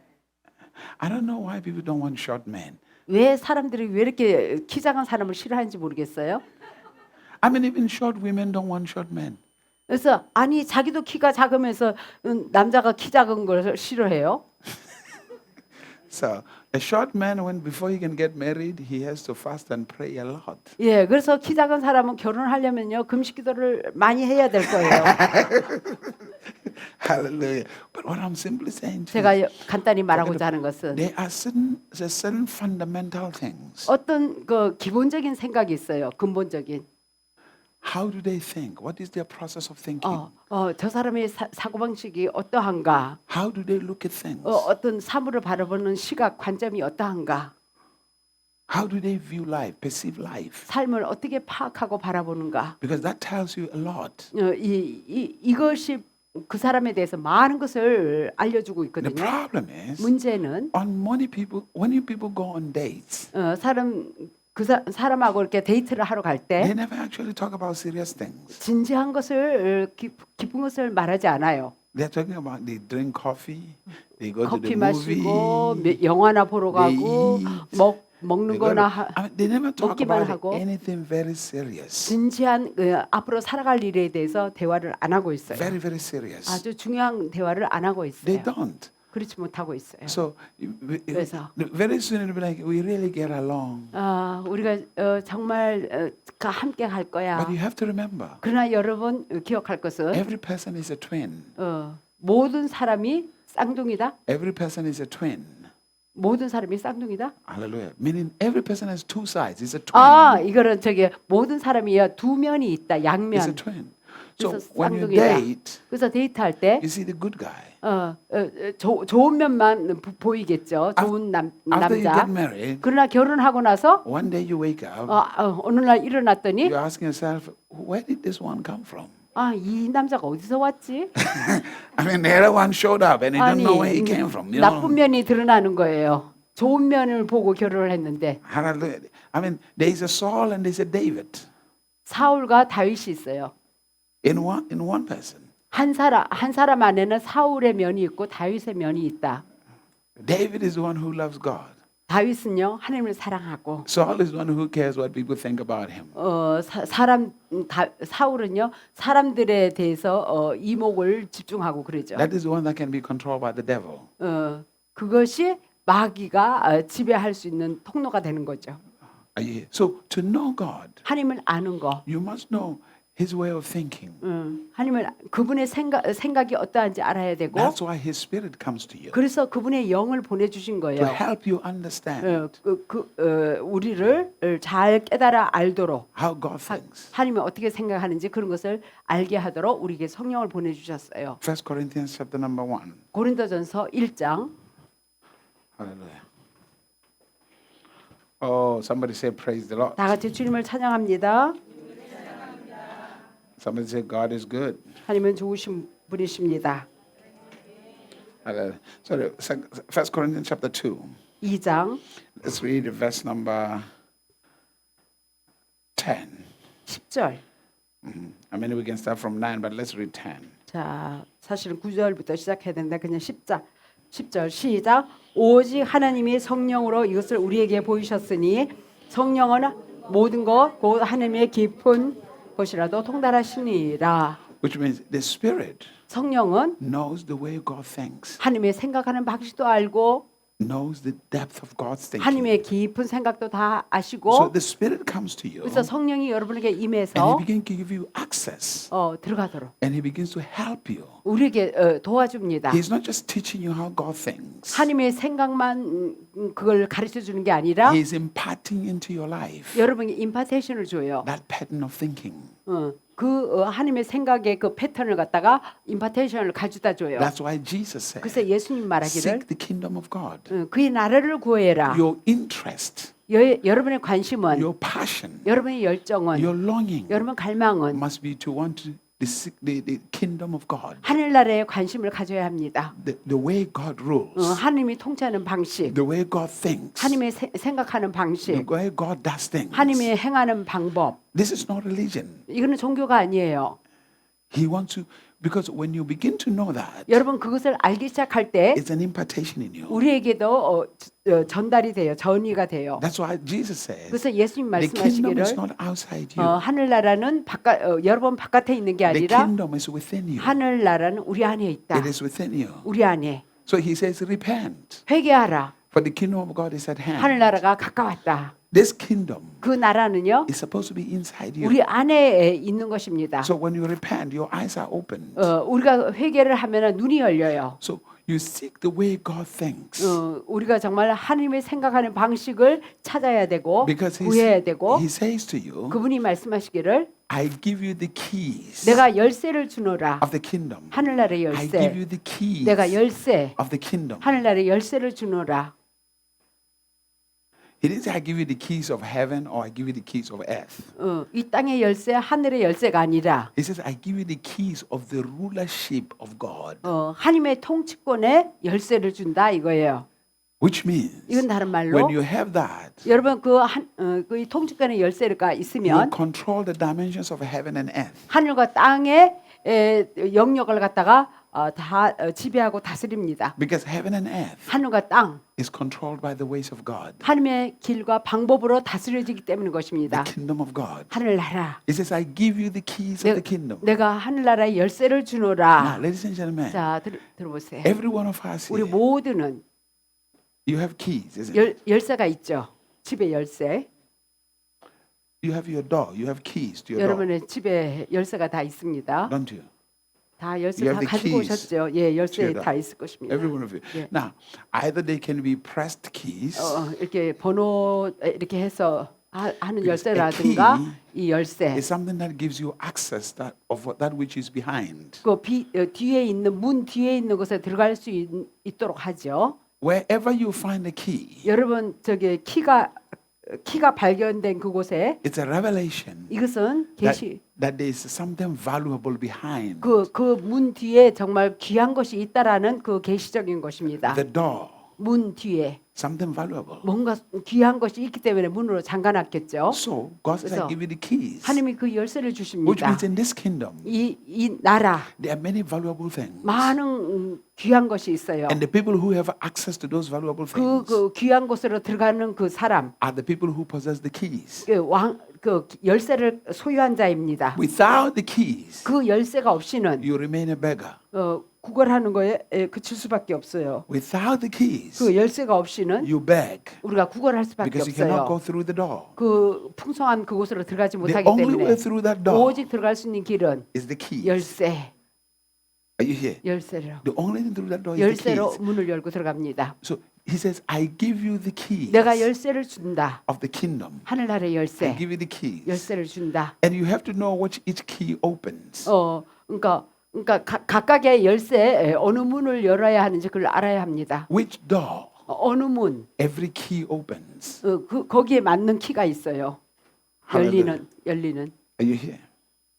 I don't know why people don't want short men. 왜 사람들이 왜 이렇게 키 작은 사람을 싫어하는지 모르겠어요. I mean, even short women don't want short men. 그래서 아니 자기도 키가 작으면서 남자가 키 작은 걸 싫어해요. So a short man, when before he can get married, he has to fast and pray a lot. 예, 그래서 키 작은 사람은 결혼하려면요 금식기도를 많이 해야 될 거예요. Hallelujah. But what I'm simply saying to 제가 you, 간단히 말하고자 하는 것은 there are certain fundamental things. 어떤 그 기본적인 생각이 있어요. 근본적인. How do they think? What is their process of thinking? 저 사람의 사고방식이 어떠한가? How do they look at things? 어떤 사물을 바라보는 시각, 관점이 어떠한가? How do they view life, perceive life? 삶을 어떻게 파악하고 바라보는가? Because that tells you a lot. 이것이 그 사람에 대해서 많은 것을 알려주고 The 있거든요. problem is, 문제는 on many people, when you people go on dates, 사람하고 이렇게 데이트를 하러 갈 때 they never actually talk about serious things. 진지한 것을 기쁜 것을 말하지 않아요. They're talking about they drink coffee, they go to 커피 the 마시고 movie, 영화나 보러 they 가고 eat, 먹는 they, go to, 거나 I mean, they never talk 먹기만 about 하고 anything very serious. 진지한 앞으로 살아갈 일에 대해서 대화를 안 하고 있어요. Very, very serious. 아주 중요한 대화를 안 하고 They 있어요. don't. 그렇지 못하고 있어요. So 그래서 very soon it'll be like we really get along. 우리가 정말 함께 갈 거야. But you have to remember, 그러나 여러분 기억할 것은 every person is a twin. 모든 사람이 쌍둥이다. Every person is a twin. 모든 사람이 쌍둥이다. Hallelujah. Meaning every person has two sides. It's a twin. 이거는 모든 사람이요 두 면이 있다. It's a 양면. twin. So 그래서 when you 쌍둥이다. date, 그래서 데이트할 때 you see the good guy. 좋은 면만 보이겠죠. 좋은 After you 남자. get married, 그러나 결혼하고 나서 one day you wake up, 어느 날 일어났더니 you're asking yourself, where did this one come from? 이 남자가 어디서 왔지? I mean, the other one showed up and you don't know where he came from. You know? 나쁜 면이 드러나는 거예요. 좋은 면을 보고 결혼을 했는데 Hallelujah. I mean, there's a Saul and there's a David 사울과 다윗이 있어요. in one person. 한 사람 안에는 사울의 면이 있고 다윗의 면이 있다. David is the one who loves God. 다윗은요 하나님을 사랑하고 Saul is the one who cares what people think about him. 사울은요 사람들에 대해서 이목을 집중하고 그러죠. That is the one that can be controlled by the devil. 그것이 마귀가 지배할 수 있는 통로가 되는 거죠. So to know God, 하나님을 아는 거, you must know His way of thinking. 하나님을 그분의 생각이 어떠한지 알아야 되고. That's why His Spirit comes to you 그래서 그분의 영을 보내주신 to 거예요. help you understand 우리를 잘 깨달아 알도록 how God thinks. 하나님이 어떻게 생각하는지 그런 것을 알게 하도록 우리에게 성령을 보내주셨어요. 1 Corinthians chapter number 1. 고린도전서 1장. Hallelujah. Oh, somebody say praise the Lord. 다 같이 주님을 찬양합니다. Somebody say God is good. 하나님은 좋으신 분이십니다. Hallelujah. Sorry, 1 Corinthians chapter 2. 2장 Let's read verse number 10. 10절. I mean, we can start from 9, but let's read 10. 자, 사실은 9절부터 시작해야 되는데 그냥 10절 시작. 오직 하나님이 성령으로 이것을 우리에게 보이셨으니 성령은 모든 것 곧 하나님의 깊은 것이라도 통달하시니라. Which means the Spirit 성령은 knows the way God thinks, 하나님의 생각하는 방식도 알고 knows the depth of God's thinking. 하나님의 깊은 생각도 다 So 아시고 the Spirit comes to you 그래서 성령이 여러분에게 and He 임해서 begins to give you access 들어가도록 and He begins to help you. 우리에게 도와줍니다. He's not just teaching you how God thinks. 하나님의 생각만 그걸 가르쳐 주는 게 아니라 He's imparting into your life 여러분에게 임파테이션을 줘요. that pattern of thinking. 하나님의 생각의 그 패턴을 갖다가 임파테이션을 가져다 줘요. That's why Jesus said, 그래서 예수님 말하기를 seek the kingdom of God. 그의 나라를 구해라. Your interest, 여러분의 관심은 your passion, 여러분의 열정은 your longing 여러분 갈망은 must be to want to the kingdom of God. 하늘나라에 관심을 가져야 합니다. The way God rules, 하나님이 통치하는 방식, the way God thinks, 하나님의 생각하는 the 방식, way God does things. 하나님의 행하는 방법. This is not religion. 이거는 종교가 아니에요. He wants to, because when you begin to know that, 여러분 그것을 알기 시작할 때 it's an impartation in you. 우리에게도 전달이 돼요. 전이가 돼요. That's why Jesus says 그래서 예수님 the kingdom is 말씀하시기를 not outside you. 하늘나라는 여러분 바깥에 있는 게 The 아니라 kingdom is within you. 하늘나라는 우리 안에 있다. It is within you. 우리 안에 So he says, repent, 회개하라. for the kingdom of God is at hand. 하늘나라가 가까웠다. This kingdom 그 나라는요 is supposed to be inside you. 우리 안에 있는 것입니다. So when you repent, your eyes are opened. 우리가 회개를 하면 눈이 열려요. So you seek the way God thinks. 우리가 정말 하나님의 생각하는 방식을 찾아야 되고 Because 구해야 되고 he says to you, 그분이 말씀하시기를 I give you the keys 내가 열쇠를 주노라. of the kingdom. 하늘나라의 I give 열쇠. you the keys 내가 열쇠. of the kingdom. 하늘나라의 열쇠를 주노라. He didn't say I give you the keys of heaven or I give you the keys of earth. 이 땅의 열쇠, 하늘의 열쇠가 아니라 He says I give you the keys of the rulership of God. 하나님의 통치권의 열쇠를 준다 이거예요. Which means 이건 다른 말로 when you have that, 여러분 그 통치권의 열쇠가 you 있으면 control the dimensions of heaven and earth. 하늘과 땅의 영역을 갖다가 다 지배하고 다스립니다. Because heaven and earth 하늘과 땅, is controlled by the ways of God. 하나님의 길과 방법으로 다스려지기 때문인 The 것입니다. kingdom of God. 하늘나라, He says I give you the keys of the kingdom. 내가 하늘나라의 열쇠를 Now, 주노라. ladies and gentlemen, 자, 들어보세요. every one of us 우리 here, 모두는 you have keys, isn't it? 열쇠가 있죠. 집에 열쇠. You have your door, you have keys to your door, 여러분의 집에 열쇠가 다 있습니다. don't you? 다 열쇠 You 다 have the 가지고 keys 오셨죠. 예, 열쇠 to your 다 있을 것입니다. Every one of you. Yeah. Now, either they can be pressed keys, 이렇게 번호 이렇게 해서 하는 Because 열쇠라든가 a key 이 열쇠 is something that gives you access of that which is behind. 그 뒤에 있는 문 뒤에 있는 곳에 들어갈 수 있도록 하죠. Wherever you find a key, 여러분 저기 키가 발견된 그곳에 it's a revelation 이것은 계시 that there is something valuable behind 그 문 뒤에 정말 귀한 것이 있다라는 그 계시적인 것입니다. the door. 문 뒤에 Something valuable. 뭔가 귀한 것이 있기 때문에 문으로 잠가놨겠죠. So God says, I 그래서 give you the keys. 하나님이 그 열쇠를 Which 주십니다. means in this kingdom, 이 나라 there are many valuable things. 많은 귀한 것이 있어요. And the people who have access to those valuable things 그 귀한 곳으로 들어가는 그 사람, are the people who possess the keys. 그 열쇠를 소유한 자입니다. Without the keys, 그 열쇠가 없이는 you remain a beggar. 구걸하는 거에 그칠 수밖에 없어요. Without the keys, 그 열쇠가 없이는 you beg 우리가 구걸할 수밖에 because you cannot go 없어요. through the door. 그 풍성한 그곳으로 들어가지 The 못하기 only way 때문에 through that door 오직 들어갈 수 있는 길은 is the keys. 열쇠, Are you here? 열쇠로 The only thing through that door is the 열쇠로 keys. 문을 열고 들어갑니다. So he says, I give you the keys 내가 열쇠를 준다. of the kingdom. 하늘나라의 I 열쇠, give you the keys. 열쇠를 준다. And you have to know which each key opens. 그러니까 각각의 열쇠 어느 문을 열어야 하는지 그걸 알아야 합니다. Which door 어느 문, every key opens. 거기에 맞는 키가 있어요. 열리는. Are you here?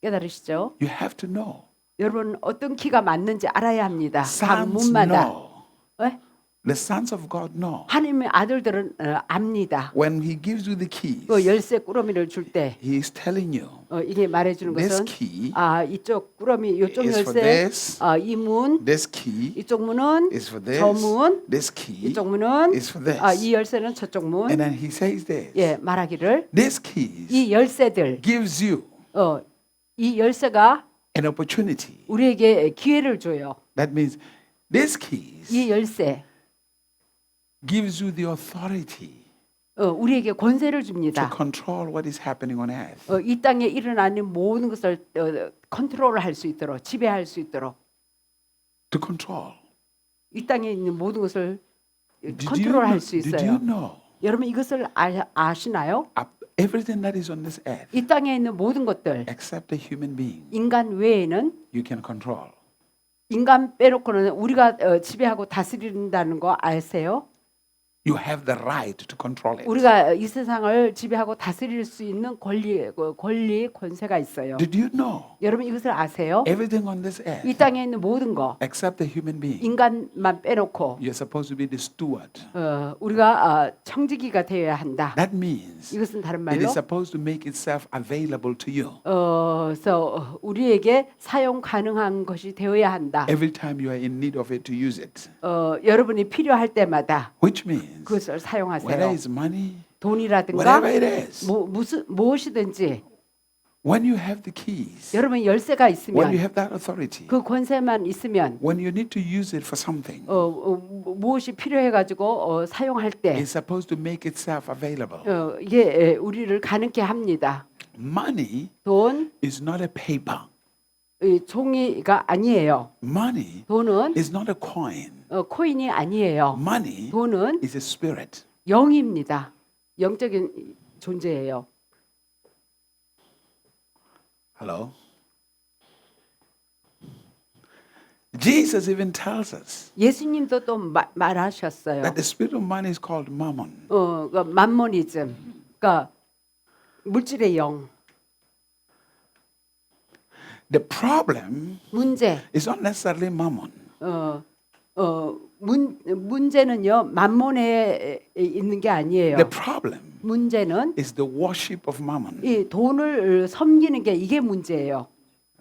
깨달으시죠? You have to know. 여러분 어떤 키가 맞는지 알아야 합니다. 각 Sons 문마다. know. 왜? The sons of God know. 하나님의 아들들은 압니다. When he gives you the keys, 그 열쇠 꾸러미를 줄 때 he is telling you, 이게 말해주는 this 것은 key 이쪽 꾸러미 이쪽 is for 열쇠 this, 이 문 this key 이쪽 문은 is for this, 저 문 this key 이쪽 문은 is for this. 이 열쇠는 저쪽 문 And then he says this, 예 말하기를 this keys 이 열쇠들 gives you 이 열쇠가 an opportunity. 우리에게 기회를 줘요. That means this keys 이 열쇠 gives you the authority 우리에게 권세를 to 줍니다. control what is happening on earth. 이 땅에 일어나는 모든 것을 컨트롤할 수 있도록 지배할 수 있도록 To control. 이 땅에 있는 모든 것을 Did 컨트롤할 수 you 있어요. know 여러분 이것을 아시나요? everything that is on this earth 이 땅에 있는 모든 것들 except a human being 인간 외에는 you can control. 인간 빼놓고는 우리가 지배하고 다스린다는 거 아세요? You have the right to control it. 우리가 이 세상을 지배하고 다스릴 수 있는 권세가 있어요. Did you know 여러분 이것을 아세요? everything on this 이 earth 땅에 있는 모든 거 except the human being, 인간만 빼놓고 you're supposed to be the steward. 우리가 청지기가 되어야 한다. That means 이것은 다른 it 말로 is supposed to make itself available to you 그래서 우리에게 사용 가능한 것이 되어야 한다. every time you are in need of it to use it. 여러분이 필요할 때마다 Which means 그것을 whether 사용하세요. it's money, 돈이라든가 whatever it is, 무엇이든지 when you have the keys, 여러분 열쇠가 when you 있으면 have that authority, 그 권세만 있으면 when you need to use it for something, 무엇이 필요해가지고 사용할 때 it's supposed to make itself available. 이게 우리를 가능케 합니다. Money 돈 is not a paper. 종이가 아니에요. Money 돈은 is not a coin. 코인이 아니에요. Money 돈은 is a spirit. 영입니다. 영적인 존재예요. Hello? Jesus even tells us 예수님도 또 말하셨어요. that the spirit of money is called mammon. 그러니까 만모니즘, 그러니까 물질의 영. The problem 문제, is not necessarily mammon. 문제는요 만몬에 있는 게 아니에요. The problem 문제는 is the worship of mammon. 이 돈을 섬기는 게 이게 문제예요.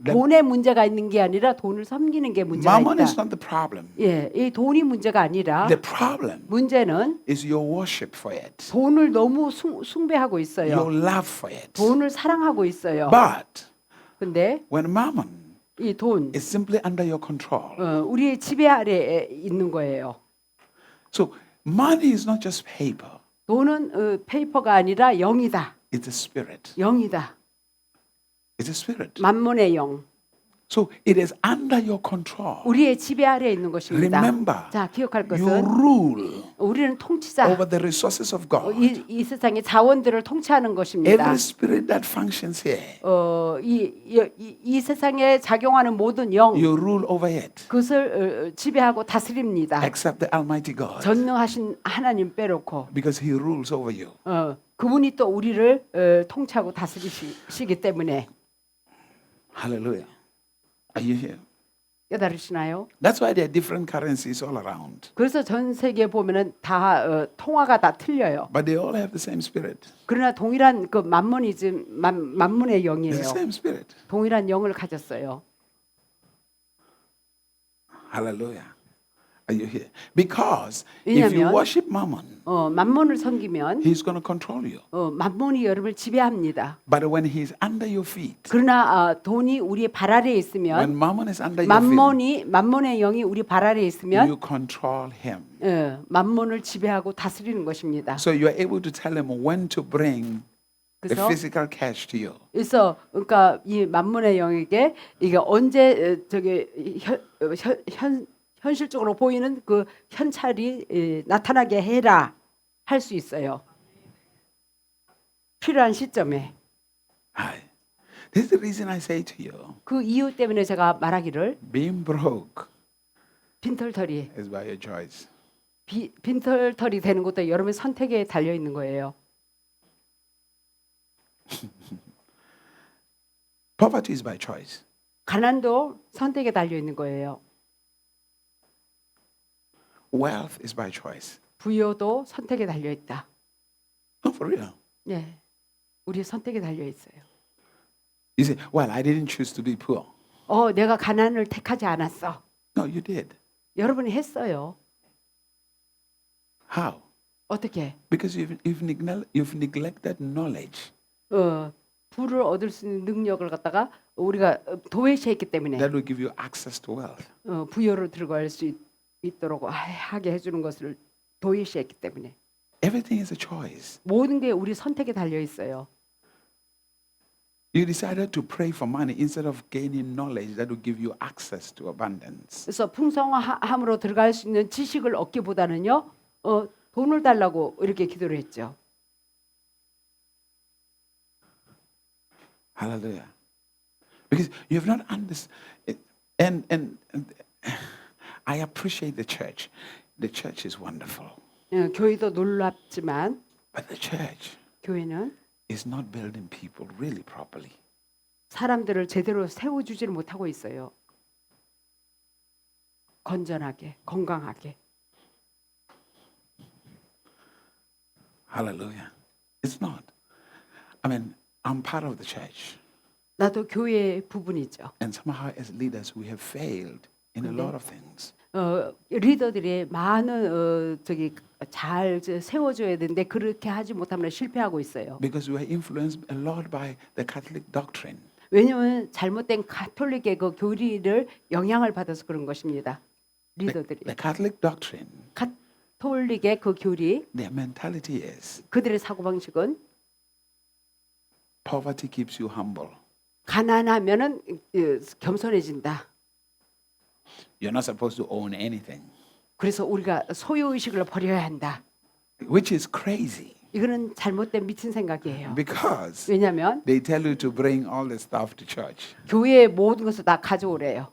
The- 돈에 문제가 있는 게 아니라 돈을 섬기는 게 문제가 Mammon is 있다. not the problem. 예, 이 돈이 문제가 아니라 The problem 문제는 is your worship for it, 돈을 너무 숭배하고 your 있어요. love for it. 돈을 사랑하고 있어요. But 근데 when mammon 이 돈 is simply under your control, 우리의 지배 아래에 있는 거예요. so money is not just paper, 돈은 페이퍼가 아니라 영이다. it's a spirit. 영이다. It's a spirit. 만몬의 영. So it is under your control. 우리의 지배 아래에 있는 것입니다. Remember, 자, 기억할 you 것은 rule 우리는 통치자. over the resources of God. 이 세상의 자원들을 통치하는 것입니다. Every spirit that functions here, 이 세상에 작용하는 모든 영, you rule over it, 그것을 지배하고 다스립니다. except the Almighty God, 전능하신 하나님 빼놓고 because He rules over you. 그분이 또 우리를 통치하고 다스리시기 때문에 Hallelujah. Are you here? 깨달으시나요? That's why there are different currencies all around, 그래서 전 세계에 보면은 다 통화가 다 틀려요. but they all have the same spirit. 그러나 동일한 그 만몬의 It's 영이에요. the same spirit. 동일한 영을 가졌어요. Hallelujah. Are you here? Because if you 왜냐하면 worship mammon, 만몬을 섬기면 he's going to control you. 만몬이 여러분을 지배합니다. But when he's under your feet, 그러나 돈이 우리의 발 아래에 when 있으면 mammon is under your feet, 만몬의 영이 우리 발 아래에 있으면 you control him. 만몬을 지배하고 다스리는 것입니다. So you are able to tell him when to bring the 그래서 physical cash to you. 그러니까 이 만몬의 영에게 이게 언제 현실적으로 보이는 그 현찰이 나타나게 해라 할 수 있어요. 필요한 시점에. Hi. This is the reason I say to you, 그 이유 때문에 제가 말하기를 being broke 빈털털이 is by your choice. 빈털털이 되는 것도 여러분의 선택에 달려 있는 거예요. Poverty is by choice. 가난도 선택에 달려 있는 거예요. Wealth is by choice. 부여도 선택에 달려 있다. No, for real. 네, 우리의 선택에 달려 있어요. You say, well, I didn't choose to be poor. 내가 가난을 택하지 않았어. No, you did. 여러분이 했어요. How? 어떻게? Because you've neglected knowledge 부를 얻을 수 있는 능력을 갖다가 우리가 도외시했기 때문에 that will give you access to wealth. 부여를 들어갈 수 있도록 하게 해주는 것을 도외시했기 때문에 Everything is a choice. 모든 게 우리 선택에 달려 있어요. You decided to pray for money instead of gaining knowledge that will give you access to abundance. 그래서 풍성함으로 들어갈 수 있는 지식을 얻기보다는요, 돈을 달라고 이렇게 기도를 했죠. Hallelujah. Because you have not understood. And I appreciate the church. The church is wonderful. 교회도 놀랍지만 But the church 교회는 is not building people really properly. 사람들을 제대로 세워주지를 못하고 있어요. 건전하게, 건강하게. Hallelujah. It's not. I mean, I'm part of the church. 나도 교회의 부분이죠. And somehow as leaders we have failed in a lot of things. 리더들이 많은 잘 세워줘야 되는데 그렇게 하지 못하면 실패하고 있어요. Because we are influenced a lot by the Catholic doctrine. 왜냐하면 잘못된 가톨릭의 그 교리를 영향을 받아서 그런 것입니다. 리더들이. The Catholic doctrine, 가톨릭의 그 교리, their mentality is 그들의 사고방식은 poverty keeps you humble. 가난하면은 겸손해진다. You're not supposed to own anything, 그래서 우리가 소유의식을 버려야 한다. which is crazy 이거는 잘못된 미친 생각이에요. because 왜냐하면 they tell you to bring all the stuff to church. 교회의 모든 것을 다 가져오래요.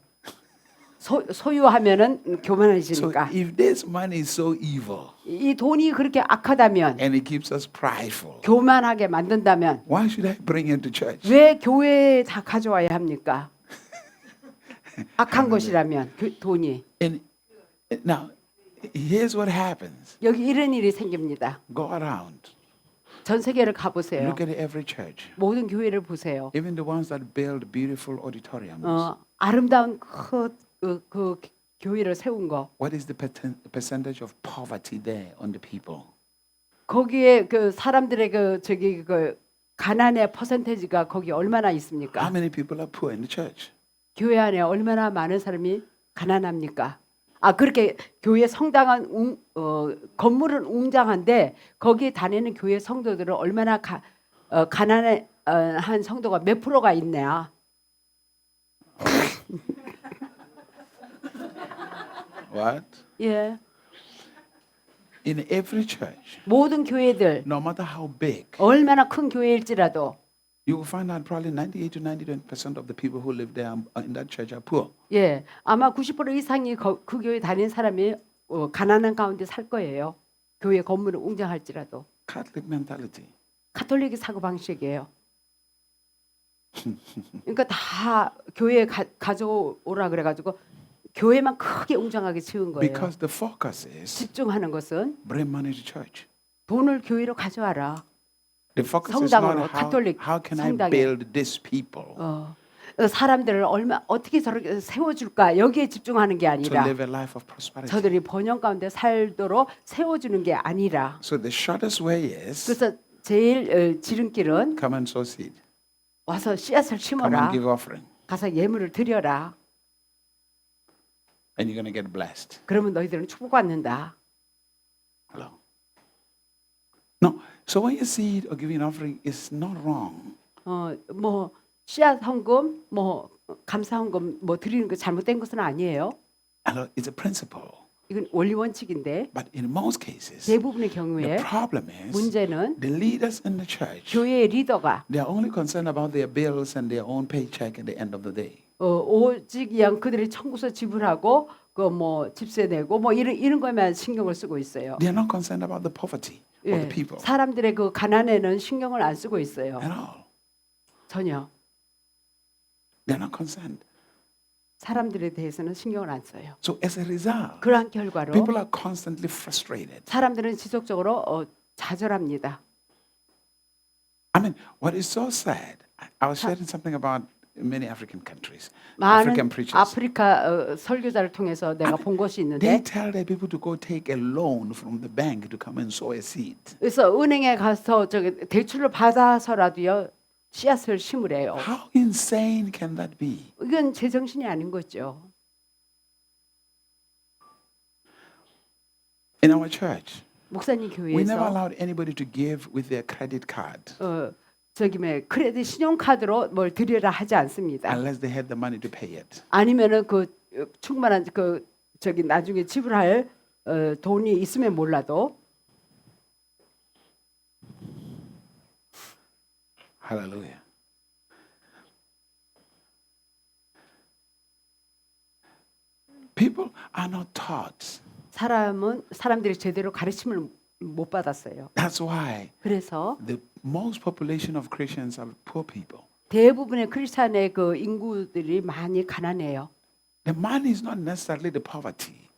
소유하면은 So 교만해지니까. if this money is so evil 이 돈이 그렇게 악하다면, and it keeps us prideful, 교만하게 만든다면 why should I bring it to church? 왜 교회에 다 가져와야 합니까? 악한 것이라면 돈이. And now, here's what happens. 여기 이런 일이 생깁니다. Go around, 전 세계를 가보세요. look at every church, 모든 교회를 보세요. even the ones that build beautiful auditoriums. 아름다운 그 교회를 세운 거. What is the percentage of poverty there on the people? 거기에 그 사람들의 그 가난의 퍼센테이지가 거기 얼마나 있습니까? How many people are poor in the church? 교회 안에 얼마나 많은 사람이 가난합니까? 그렇게 교회 성당은 건물은 웅장한데 거기에 다니는 교회 성도들은 얼마나 가난한 성도가 몇 프로가 있냐? What? 예, In every church, 모든 교회들 no matter how big, 얼마나 큰 교회일지라도 you will find out probably 98 to 99% of the people who live there in that church are poor. 예, 아마 90% 이상이 그 교회 다니는 사람이 가난한 가운데 살 거예요. 교회 건물은 웅장할지라도. Catholic mentality. 가톨릭의 사고 방식이에요. 그러니까 다 교회에 가져오라 그래가지고 교회만 크게 웅장하게 지은 거예요. Because the focus is 집중하는 것은 bring money to church. 돈을 교회로 가져와라. The focus is 성당으로, not 가톨릭 how can I 성당에. build these people 사람들을 어떻게 저렇게 세워줄까 여기에 집중하는 게 to 아니라 live a life of prosperity. 저들이 번영 가운데 살도록 세워주는 게 아니라. So the shortest way is 그래서 제일 지름길은 come and sow seed. 와서 씨앗을 Come and 심어라. give offering. 가서 예물을 드려라. And you're going to get blessed. 그러면 너희들은 축복받는다. Hello. No. So when you seed or giving offering is not wrong. 뭐 씨앗 헌금, 뭐 감사 헌금 뭐 드리는 거 잘못된 것은 아니에요. Hello. It's a principle. 이건 원리 원칙인데 But in most cases, 대부분의 the 경우에 problem is 문제는 the leaders in the church, 교회의 리더가 they are only concerned about their bills and their own paycheck at the end of the day. 오직 그냥 그들이 청구서 지불하고 그 뭐 집세 내고 뭐 이런 것만 신경을 쓰고 있어요. They are not concerned about the poverty of the people 사람들의 그 가난에는 신경을 안 쓰고 있어요. at all. 전혀 They are not concerned. 사람들에 대해서는 신경을 안 써요. So as a result, 그러한 결과로 people are constantly frustrated. 사람들은 지속적으로 좌절합니다. I mean, what is so sad, I was sharing something about many African countries, 많은 African preachers. 아프리카 설교자를 통해서 내가 본 것이 They 있는데 tell their people to go take a loan from the bank to come and sow a seed. 그래서 은행에 가서 대출을 받아서라도요 씨앗을 심으래요. How insane can that be? 이건 제정신이 아닌 거죠. In our church, 목사님 we never 교회에서 allowed anybody to give with their credit card 크레딧 신용카드로 뭘 드리라 하지 않습니다. unless they had the money to pay it. 아니면은 충분한 나중에 지불할 돈이 있으면 몰라도. Hallelujah. People are not taught 사람들이 제대로 가르침을 못 받았어요. That's why 그래서 the most population of Christians are poor people. 대부분의 크리스찬의 그 인구들이 많이 가난해요. The money is not necessarily the poverty.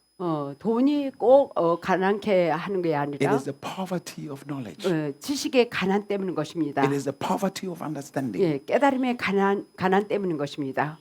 돈이 꼭 가난케 하는 게 It 아니라 is the poverty of knowledge. 지식의 가난 때문인 것입니다. It is the poverty of understanding. 예, 깨달음의 가난 때문인 것입니다.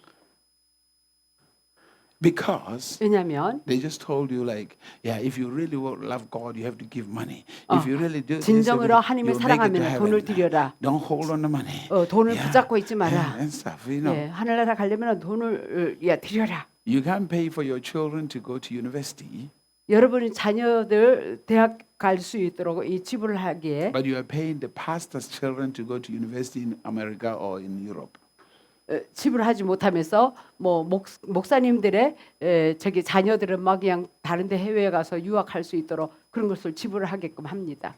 Because 왜냐하면 they just told you like, yeah, if you really love God, you have to give money. If you really do this, 진정으로 하나님을 you'll make it to 사랑하면 돈을 heaven. 드려라. Don't hold on the money. 돈을 Yeah, 붙잡고 있지 마라. and stuff, you know. 예, 하늘나라 가려면 돈을 드려라. You can't pay for your children to go to university, 여러분이 자녀들 대학 갈 수 있도록 이 지불을 하기에 but you are paying the pastor's children to go to university in America or in Europe. 지불하지 못하면서 뭐 목사님들의 저기 자녀들은 막 그냥 다른데 해외에 가서 유학할 수 있도록 그런 것을 지불을 하게끔 합니다.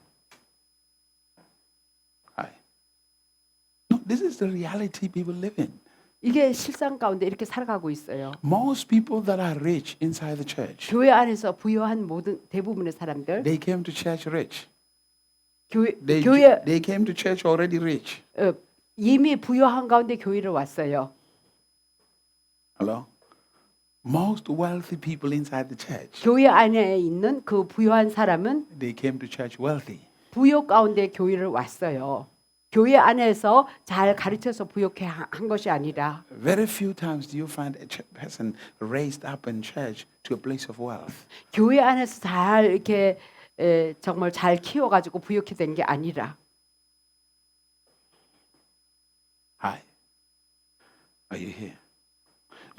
No, this is the reality people live in. 이게 실상 가운데 이렇게 살아가고 있어요. Most people that are rich inside the church, 교회 안에서 부유한 대부분의 사람들 they came to church rich. 교회 They came to church already rich. 이미 부유한 가운데 교회를 왔어요. Hello? Most wealthy people inside the church, 교회 안에 있는 그 부유한 사람은 they came to church wealthy. 부유 가운데 교회를 왔어요. 교회 안에서 잘 가르쳐서 부유케 한 것이 아니라 Very few times do you find a person raised up in church to a place of wealth. 교회 안에서 잘 이렇게 정말 잘 키워가지고 부유케 된 게 아니라 Hi. Are you here?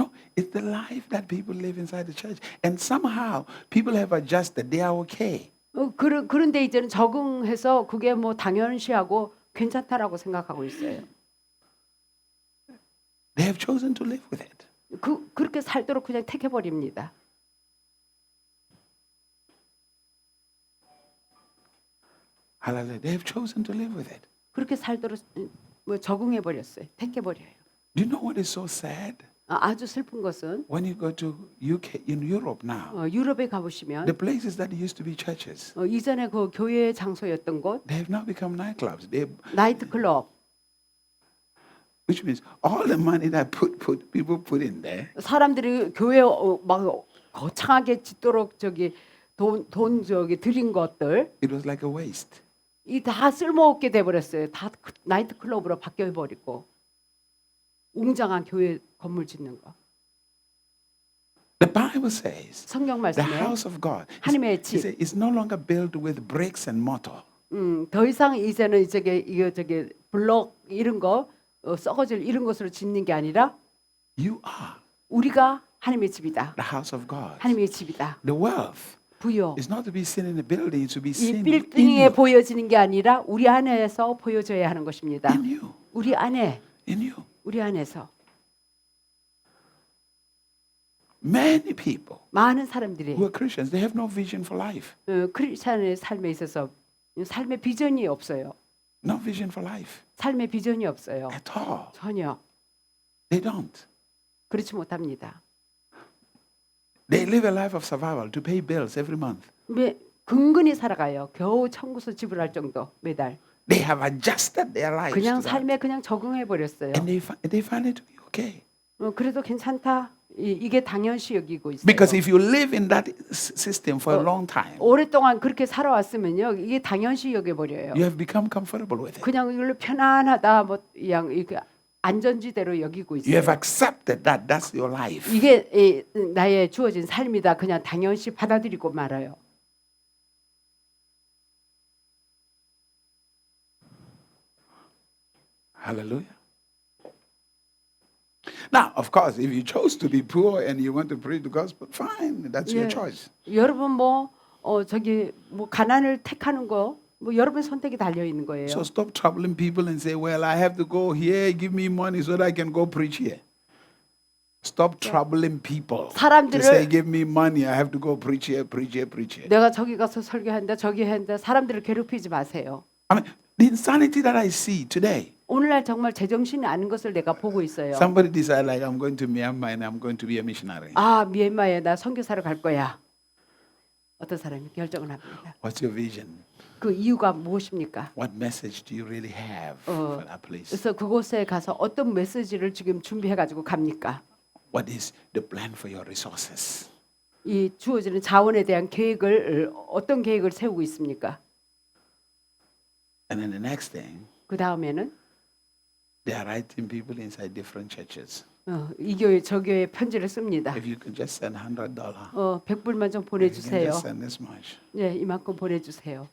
No, it's the life that people live inside the church. And somehow people have adjusted. They are okay. 그런데 이제는 적응해서 그게 뭐 당연시하고 괜찮다라고 생각하고 있어요. They have chosen to live with it. 그렇게 살도록 그냥 택해버립니다. Hallelujah. They have chosen to live with it. 그렇게 살도록 뭐 적응해버렸어요. 택해버려요. Do you know what is so sad? 아주 슬픈 것은 When you go to UK, in Europe now, 유럽에 가보시면 the places that used to be churches, 이전에 그 교회 장소였던 곳 they have now become nightclubs. 나이트 클럽 Which means all the money that people put in there, 사람들이 교회 막 거창하게 짓도록 저기 돈 저기 들인 것들 it was like a waste. 이 다 쓸모없게 돼 버렸어요. 다 나이트 클럽으로 바뀌어 버리고 웅장한 교회 건물 짓는 거. The Bible says 성경 the 말씀에 house of God 하나님의 집. is no longer built with bricks and mortar. 더 이상 이제는 저기 블록 이런 거 썩어질 이런 것으로 짓는 게 아니라 You are 우리가 하나님의 집이다. the house of God. 하나님의 집이다. The wealth 부요. is not to be seen in the building, it's to be 이 seen in 빌딩에 you. 보여지는 게 아니라 우리 안에서 보여져야 하는 것입니다. In you. 우리 안에, In you. 우리 안에서 Many people 많은 사람들이 who are Christians, they have no vision for life. 크리스천의 삶에 있어서 삶의 비전이 없어요. No vision for life 삶의 비전이 없어요. at all. 전혀 They don't. 그렇지 못합니다. They live a life of survival to pay bills every month. 근근히 살아가요. 겨우 청구서 지불할 정도 매달. They have adjusted their lives 그냥 to that. 삶에 그냥 적응해 버렸어요. And they find it to be okay. 그래도 괜찮다. 이게 당연시 여기고 있어요. Because if you live in that system for a long time, 오랫동안 그렇게 살아왔으면요, 이게 당연시 여겨 버려요. you have become comfortable with it. 그냥 이걸로 편안하다, 뭐 그냥 이렇게 안전지대로 여기고 You have 있어요. accepted that that's your life. 이게 나의 주어진 삶이다. 그냥 당연시 받아들이고 말아요. Hallelujah. Now, of course, if you chose to be poor and you want to preach the gospel, fine, that's your 예. choice. 여러분 저기 가난을 택하는 거 여러분 선택이 달려 있는 거예요. So stop troubling people and say, well, I have to go here, give me money so that I can go preach here. Stop troubling people. To 사람들을 say, give me money, I have to go preach here, preach here, preach here. 내가 저기 가서 설교한다, 저기 한다. 사람들을 괴롭히지 마세요. I mean, the insanity that I see today. 오늘날 정말 제정신이 아닌 것을 내가 보고 있어요. Somebody decide like I'm going to Myanmar and I'm going to be a missionary. 미얀마에 나 선교사로 갈 거야. 어떤 사람이 결정을 합니다. What's your vision? 그 이유가 무엇입니까? What message do you really have 어, for that place? 그래서 그곳에 가서 어떤 메시지를 지금 준비해 가지고 갑니까? What is the plan for your resources? 이 주어지는 자원에 대한 계획을 어떤 계획을 세우고 있습니까? And then the next thing, 그 다음에는 they are writing people inside different churches. 이 교회 저 교회 편지를 씁니다. If you could just send $100, 100불만 좀 if you can 보내주세요. just send this much. 네, 이만큼 보내주세요.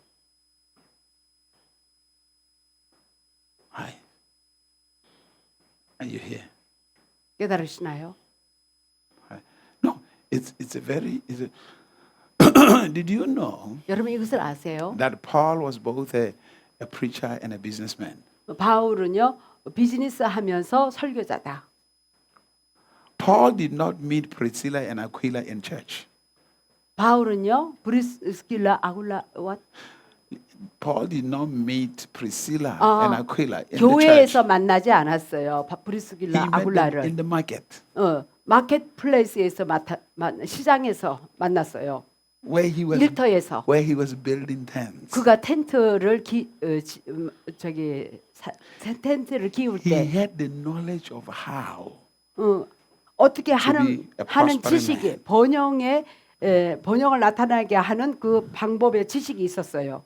Hi. Are you here? 깨달으시나요? Hi. No, it's a very. Did you know 여러분 이것을 아세요? that Paul was both a preacher and a businessman? 바울은요 비즈니스 하면서 설교자다. Paul did not meet Priscilla and Aquila in church. 바울은요 브리스길라 아굴라 what? Paul did not meet Priscilla 아, and Aquila in the 교회에서 church. 만나지 않았어요. He 브리스길라 met them 아굴라를 in the market, 마켓플레이스에서 시장에서 만났어요. where he 일터에서 was building tents. 그가 텐트를 텐트를 기울 He 때 had the knowledge of how 어떻게 be 하는 a prospering 지식이 man. 번영을 나타나게 하는 그 방법의 지식이 있었어요.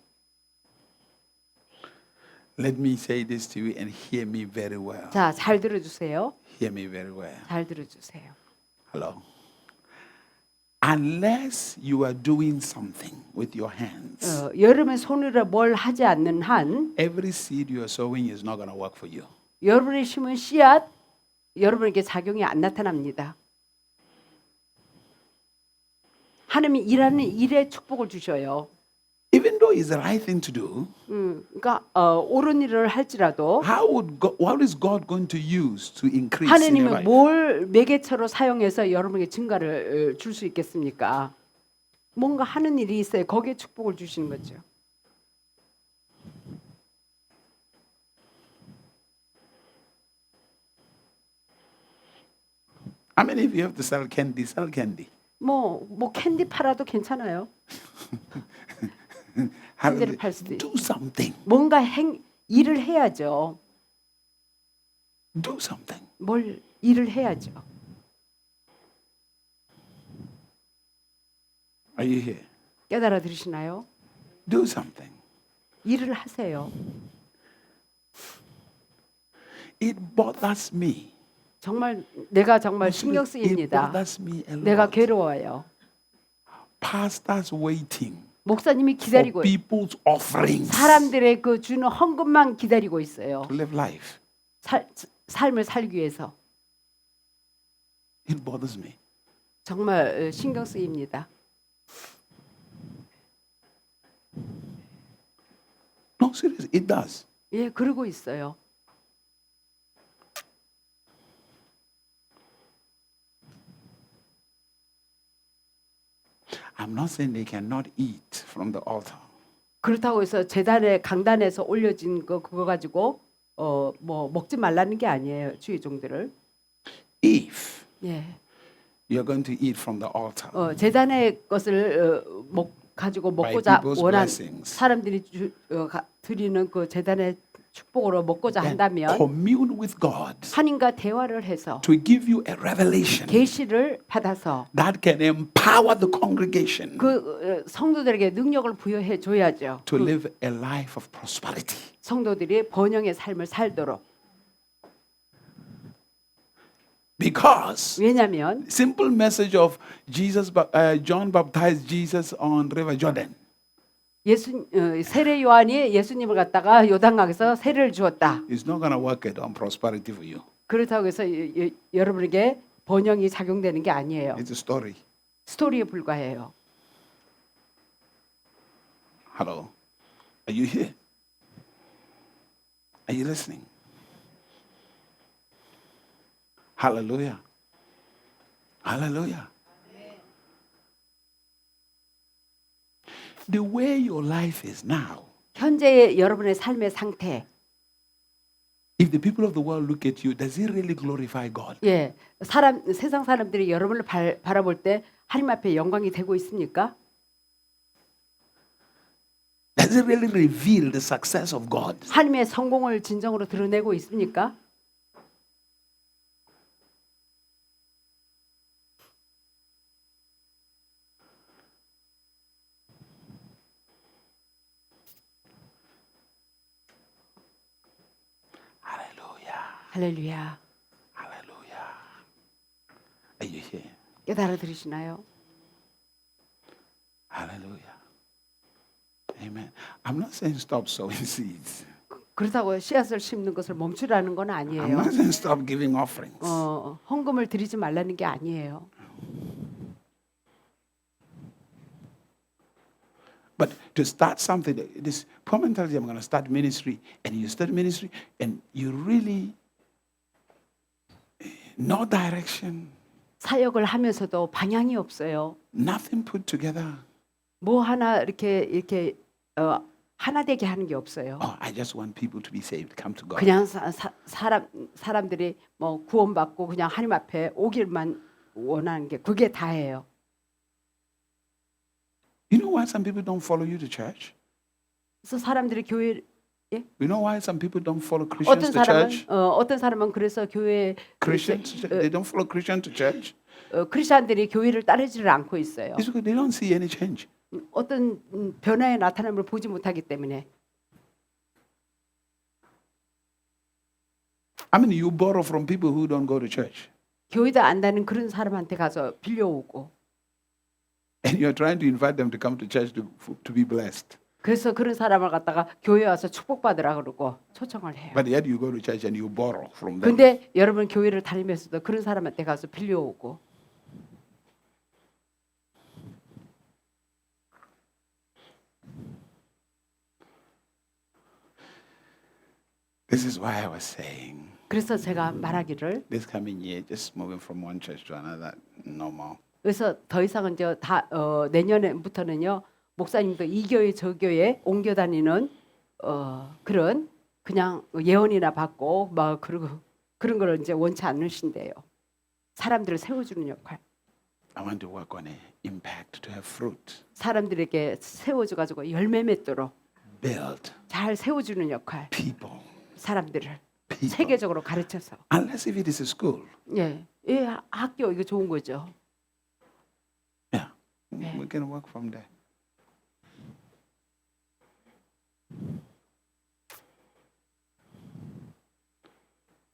Let me say this to you and hear me very well. 자, 잘 들어주세요. Hear me very well. 잘 들어주세요. Hello. Unless you are doing something with your hands, 여러분의 손으로 뭘 하지 않는 한 every seed you are sowing is not going to work for you. 여러분이 심은 씨앗 여러분에게 작용이 안 나타납니다. 하나님이 일하는 일에 축복을 주셔요. Even though it's the right thing to do, 그러니까 옳은 일을 할지라도 what is God going to use to increase in your 하나님은 life? 뭘 매개체로 사용해서 여러분에게 증가를 줄 수 있겠습니까? 뭔가 하는 일이 있어요. 거기에 축복을 주시는 거죠. I mean, if you have to sell candy, sell candy. 뭐 캔디 팔아도 괜찮아요. 캔디를 팔 수도 Do something. 뭔가 일을 해야죠. Do something. 뭘 일을 해야죠. Are you here? 깨달아 들으시나요? Do something. 일을 하세요. It bothers me. 내가 정말 신경 It 쓰입니다. bothers me a 내가 lot. 괴로워요. Pastors waiting 목사님이 for 기다리고 people's offerings 사람들의 그 주는 헌금만 기다리고 있어요. to live life. 삶을 살기 위해서 It bothers me. 정말 신경 쓰입니다. No, seriously, it does. 예, 그러고 있어요. I'm not saying they cannot eat from the altar. 그렇다고 해서 제단에 강단에서 올려진 그거 가지고 뭐 먹지 말라는 게 아니에요. 주의 종들을. If 예. you're going to eat from the altar 제단의 것을 가지고 by 먹고자 people's 원한 blessings, 사람들이 드리는 그 제단의 축복으로 먹고자 then 한다면 commune with God 하나님과 대화를 해서 to give you a revelation 계시를 받아서 that can empower the congregation 그 성도들에게 능력을 부여해 줘야죠. to live a life of prosperity. 성도들이 번영의 삶을 살도록. Because 왜냐하면 simple message of John baptized Jesus on River Jordan. 세례 요한이 예수님을 갖다가 요단강에서 세례를 주었다. It's not going to work it on prosperity for you. 그렇다고 해서 여러분에게 번영이 작용되는 게 아니에요. It's a story. 스토리에 불과해요. Hello. Are you here? Are you listening? Hallelujah. Hallelujah. The way your life is now, 현재의 여러분의 삶의 상태. if the people of the world look at you, does it really glorify God? 예. 세상 사람들이 여러분을 바라볼 때 하나님 앞에 영광이 되고 있습니까? Does it really reveal the success of God? 하나님의 성공을 진정으로 드러내고 있습니까? Hallelujah. 할렐루야. Hallelujah. Are you here? 깨달아 들으시나요? Hallelujah. Amen. I'm not saying stop sowing seeds. 그렇다고 씨앗을 심는 것을 멈추라는 건 I'm 아니에요. not saying stop giving offerings. 헌금을 드리지 말라는 게 아니에요. But to start something, this poor man tells you, I'm going to start ministry, and you start ministry, and you really no direction, 사역을 하면서도 방향이 없어요. nothing put together. 뭐 하나 이렇게 하나 되게 하는 게 없어요. Oh, I just want people to be saved, come to God. 그냥 사람들이 뭐 구원받고 그냥 하나님 앞에 오길만 원하는 게 그게 다예요. You know why some people don't follow you to church? 그래서 사람들이 교회 You know why some people don't follow 어떤 Christians to 사람은 church? 어떤 사람은 그래서 교회 Christians, they don't follow Christians to church. 크리스천들이 교회를 따르지를 않고 있어요. It's because they don't see any change. 어떤 변화의 나타남을 보지 못하기 때문에. I mean, you borrow from people who don't go to church, 교회도 안 다니는 그런 사람한테 가서 빌려오고. and you're trying to invite them to come to church to be blessed. 그래서 그런 사람을 갖다가 교회 와서 축복받으라 그러고 초청을 해요. But yet you go to church and you borrow from them. 근데 여러분 교회를 다니면서도 그런 사람한테 가서 빌려오고. This is why I was saying, 그래서 제가 말하기를 this coming year, just moving from one church to another, no more. 그래서 더 이상은 내년부터는요 목사님도 이 교회 저 교회 옮겨 다니는 그런 그냥 예언이나 받고 막 그러고 그런 걸 이제 원치 않으신대요. 사람들을 세워주는 역할. I want to work on an impact, to have fruit, 사람들에게 세워줘 가지고 열매 맺도록 build 잘 세워주는 역할. people. 사람들을 People. 세계적으로 가르쳐서. Unless if it is a school. 예, 학교 이거 좋은 거죠. Yeah. Yeah. We can work from there.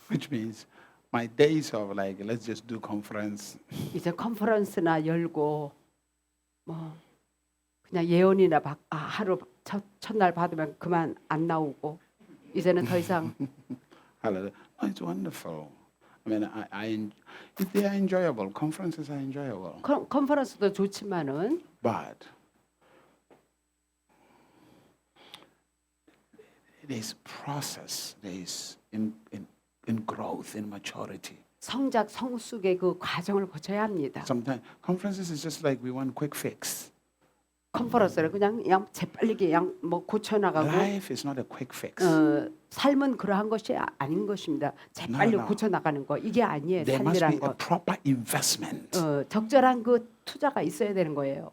Which means my days of like, let's just do conference. 이제 컨퍼런스나 열고 뭐 그냥 예언이나 하루 첫날 받으면 그만 안 나오고 이제는 더 이상 Hallelujah. Oh, it's wonderful. I mean, they are enjoyable. Conferences are enjoyable. 컨퍼런스도 좋지만은 But there's process, there's in growth, in maturity. 성장 성숙의 그 과정을 거쳐야 합니다. Sometimes conferences is just like we want quick fix. 컨퍼런스를 그냥 재빨리게 그냥 뭐 고쳐나가고 Life is not a quick fix. 삶은 그러한 것이 아닌 것입니다. 재빨리 No. 고쳐나가는 거 이게 아니에요. There must be 삶이란 a 거. proper investment 적절한 그 투자가 있어야 되는 거예요.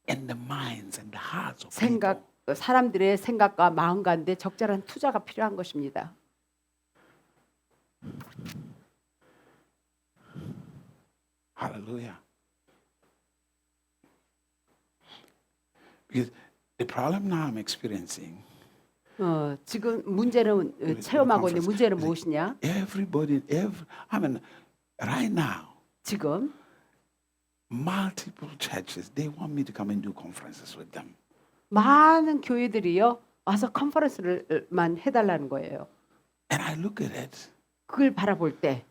in the minds and the hearts of 생각 people. 사람들의 생각과 마음 가운데 적절한 투자가 필요한 것입니다. Hallelujah. Because the problem now I'm experiencing, 지금 문제는 체험하고 있는 문제는 무엇이냐? I mean, right now, 지금 multiple churches, they want me to come and do conferences with them. 많은 교회들이요 와서 컨퍼런스를만 해달라는 거예요. And I look at it 그걸 바라볼 때 내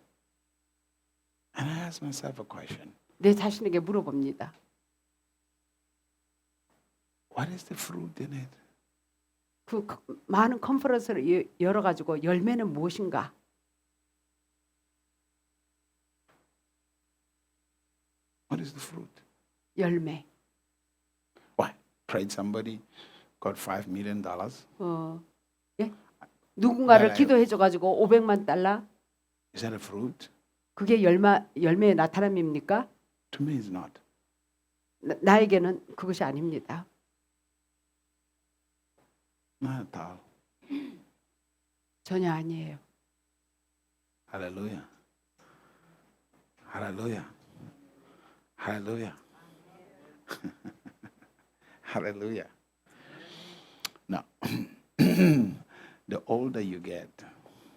and I ask myself a question. 자신에게 물어봅니다. What is the fruit in it? 그 많은 컨퍼런스를 열어 가지고 열매는 무엇인가? What is the fruit? 열매. Why? Prayed somebody, got $5 million. 예? 누군가를 알아요. 기도해 줘 가지고 500만 달러? Is that a fruit? 그게 열매의 나타남입니까? To me, it's not. 나에게는 그것이 아닙니다. Not at all. 전혀 아니에요. Hallelujah. Hallelujah. Hallelujah. Hallelujah. Now, the older you get,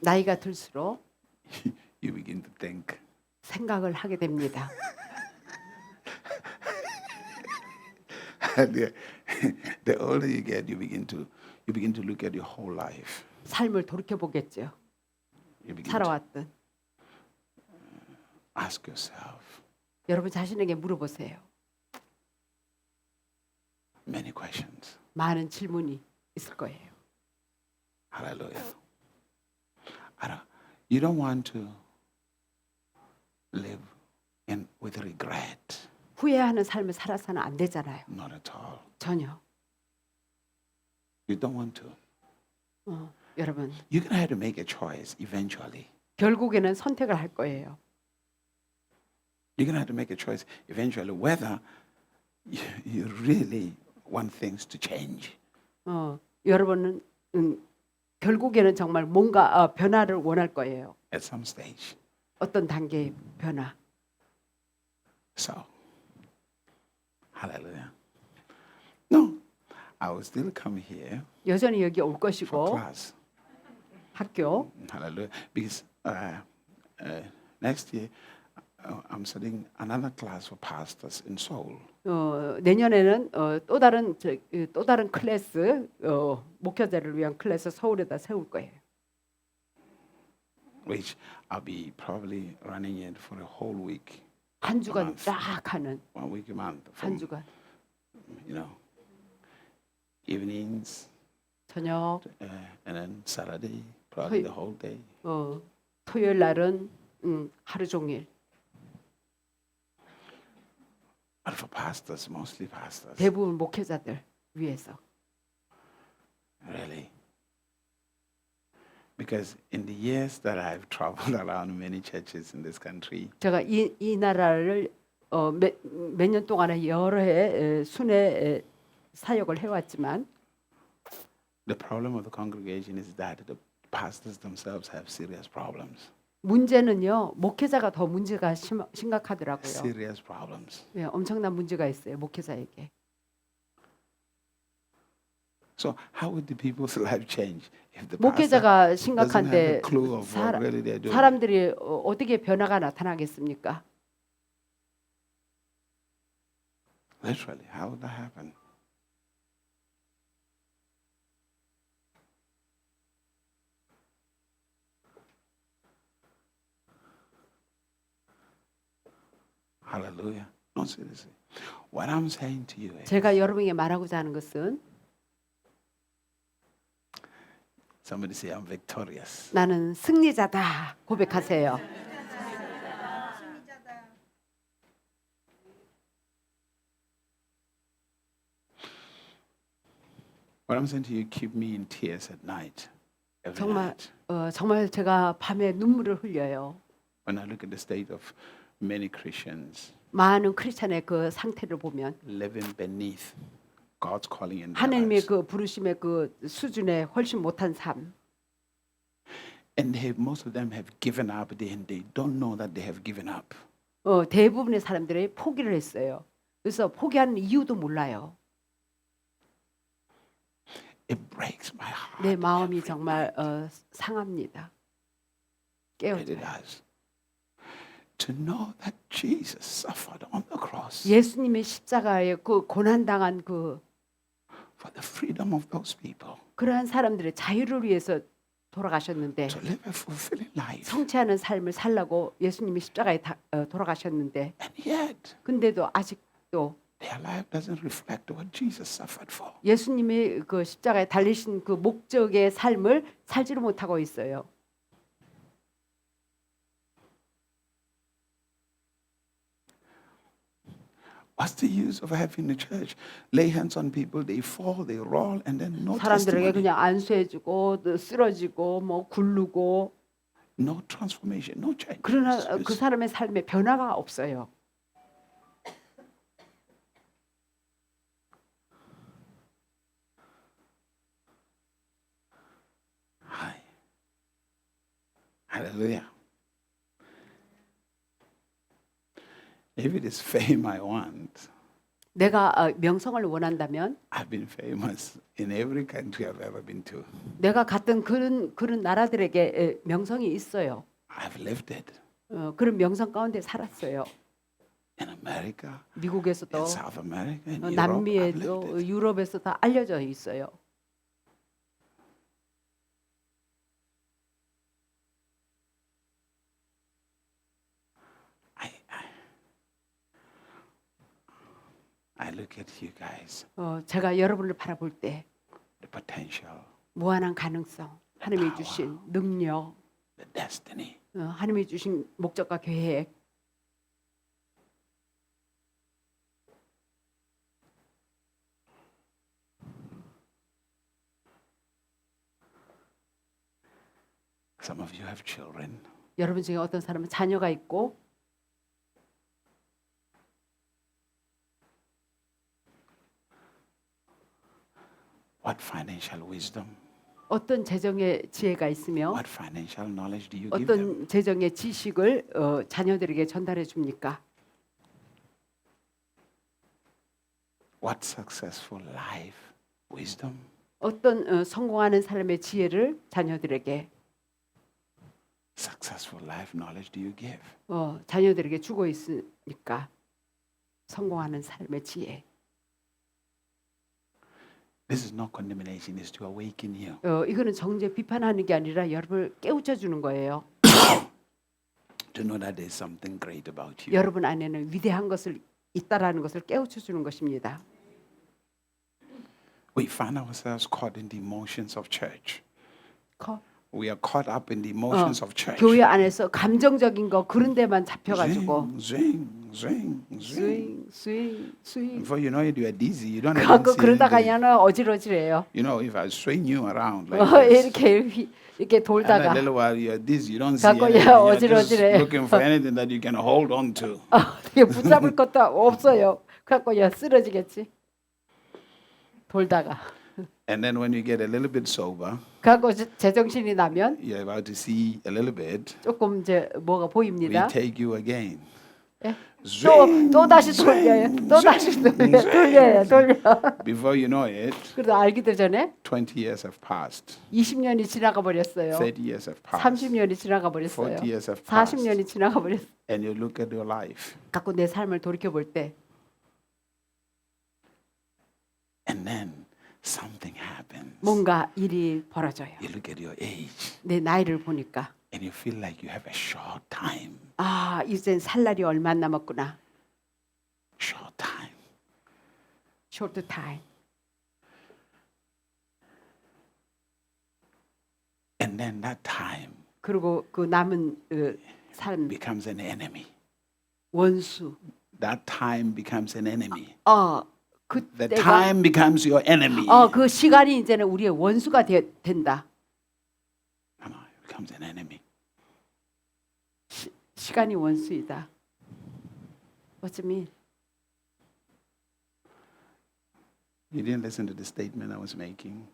나이가 들수록 you begin to think. 생각을 하게 됩니다. The older you get, you begin to look at your whole life. 삶을 돌이켜 보겠죠. You begin to 살아왔던. ask yourself 여러분 자신에게 물어보세요. many questions. 많은 질문이 있을 거예요. Hallelujah. You don't want to live with regret. 후회하는 삶을 살아서는 안 되잖아요. Not at all. 전혀. You don't want to. 여러분 You're going to have to make a choice eventually. 결국에는 선택을 할 거예요. You're going to have to make a choice eventually whether you really want things to change. 여러분은 결국에는 정말 뭔가 변화를 원할 거예요. At some stage. 어떤 단계의 변화. So, hallelujah. No, I will still come here 여전히 여기 올 for 것이고 class. 학교 Hallelujah. Because next year I'm studying another class for pastors in Seoul. 내년에는 또 다른 클래스 목회자를 위한 클래스 서울에다 세울 거예요. Which I'll be probably running it for a whole week. 한 주간 쫙 하는 1 week a month. 한 주간 You know, evenings 저녁 and then Saturday, probably the whole day. 토요일 날은 하루 종일 But for pastors, mostly pastors. 대부분 목회자들 위해서. Really. Because in the years that I've traveled around many churches in this country, 제가 이 나라를 몇 년 동안에 여러 해 순회 사역을 해왔지만 the problem of the congregation is that the pastors themselves have serious problems. 문제는요 목회자가 더 문제가 심각하더라고요. Serious problems. 네, 엄청난 문제가 있어요 목회자에게. So how would the people's life change if the pastor 목회자가 doesn't have 심각한데 a clue of what really they're doing? 사람들이 어떻게 변화가 나타나겠습니까? Literally, how would that happen? Hallelujah. No, seriously. What I'm saying to you is 제가 여러분에게 말하고자 하는 것은 somebody say I'm victorious. 나는 승리자다 고백하세요. What I'm saying to you, keep me in tears at night. Every 정말 night. 정말 제가 밤에 눈물을 흘려요. When I look at the state of many Christians 많은 크리스천의 그 상태를 보면 living beneath God's calling in their 하나님의 lives. 그 부르심의 그 수준에 훨씬 못한 삶. And most of them have given up and they don't know that they have given up. 대부분의 사람들이 포기를 했어요. 그래서 포기하는 이유도 몰라요. It breaks my heart. 내 마음이 정말 상합니다. It 깨어져요. does. To know that Jesus suffered on the cross 예수님의 십자가에 그 고난 당한 그 for the freedom of those people 그러한 사람들의 자유를 위해서 돌아가셨는데 to live a fulfilling life. 성취하는 삶을 살라고 예수님이 십자가에 돌아가셨는데 And yet, 근데도 아직도 their life doesn't reflect what Jesus suffered for. 예수님이 그 십자가에 달리신 그 목적의 삶을 살지를 못하고 있어요. What's the use of having the church lay hands on people, they fall, they roll, and then no 사람들에게 testimony, 그냥 안수해주고 또 쓰러지고 뭐 굴르고 no transformation, no change. 그러나 It's- 그 사람의 삶에 변화가 없어요. Hallelujah. If it is fame I want, 내가 명성을 원한다면 I've been famous in every country I've ever been to. 내가 갔던 그런 나라들에게 명성이 있어요. I've lived it 그런 명성 가운데 살았어요. in America, 미국에서도 in South America, in Europe. I've lived 남미에도 it. 유럽에서 다 알려져 있어요. I look at you guys, 제가 여러분을 바라볼 때 the potential, 무한한 가능성, 하나님이 주신 능력, the destiny. 하나님이 주신 목적과 계획, Some of you have children. 여러분 중에 어떤 사람은 자녀가 있고 What financial wisdom, 어떤 재정의 지혜가 있으며 what financial knowledge do you give them? 어떤 재정의 지식을 자녀들에게 전달해 줍니까? What successful life wisdom, 어떤 성공하는 삶의 지혜를 자녀들에게 successful life knowledge do you give? 자녀들에게 주고 있으니까 성공하는 삶의 지혜. This is not condemnation, it's to awaken you. 이거는 정죄 비판하는 게 아니라 여러분을 깨우쳐 주는 거예요. To know that there's something great about you. 여러분 안에는 위대한 것을 있다라는 것을 깨우쳐 주는 것입니다. We find ourselves caught in the emotions of church. 커- We are caught up in the emotions of church. 교회 안에서 감정적인 거 그런 데만 잡혀가지고 Zing, zing, zing, zing. 스윙 스윙 Before you know it, you are dizzy. You don't even 가고 see 그러다가 anything. 그냥 어지러지래요. You know, if I swing you around like this, 이렇게 and a 돌다가 little while you are dizzy, you don't see 가고 anything. 야, You're just 어지러지래. looking for anything that you can hold on to. 되게 붙잡을 것도 없어요. 갖고 야 쓰러지겠지. 돌다가 And then when you get a little bit sober, 갖고 제정신이 나면 you're about to see a little bit. 조금 이제 뭐가 We 보입니다. take you again. 예? Zing, 또 다시 zing, 돌려요. 또 다시 zing, 돌려요. zing. 돌려. Before you know it, 그래도 알기도 전에 20 years have passed. 20년이 지나가 버렸어요. 30 years have passed. 30년이 지나가 버렸어요. 40 years have passed. 40년이 지나가 버렸어요. And you look at your life. 갖고 내 삶을 돌이켜 볼 때 And then something happens. 뭔가 일이 벌어져요. You look at your age 내 나이를 보니까 and you feel like you have a short time. 이젠 살 날이 얼마 안 남았구나. Short time. Short time. And then that time 그리고 그 남은 삶 becomes an enemy. 원수. That time becomes an enemy. The 그때가 time becomes your enemy. 그 시간이 이제는 우리의 원수가 된다. Come on, it becomes an enemy. 시간이 원수이다. What's it mean? You didn't listen to the statement I was making.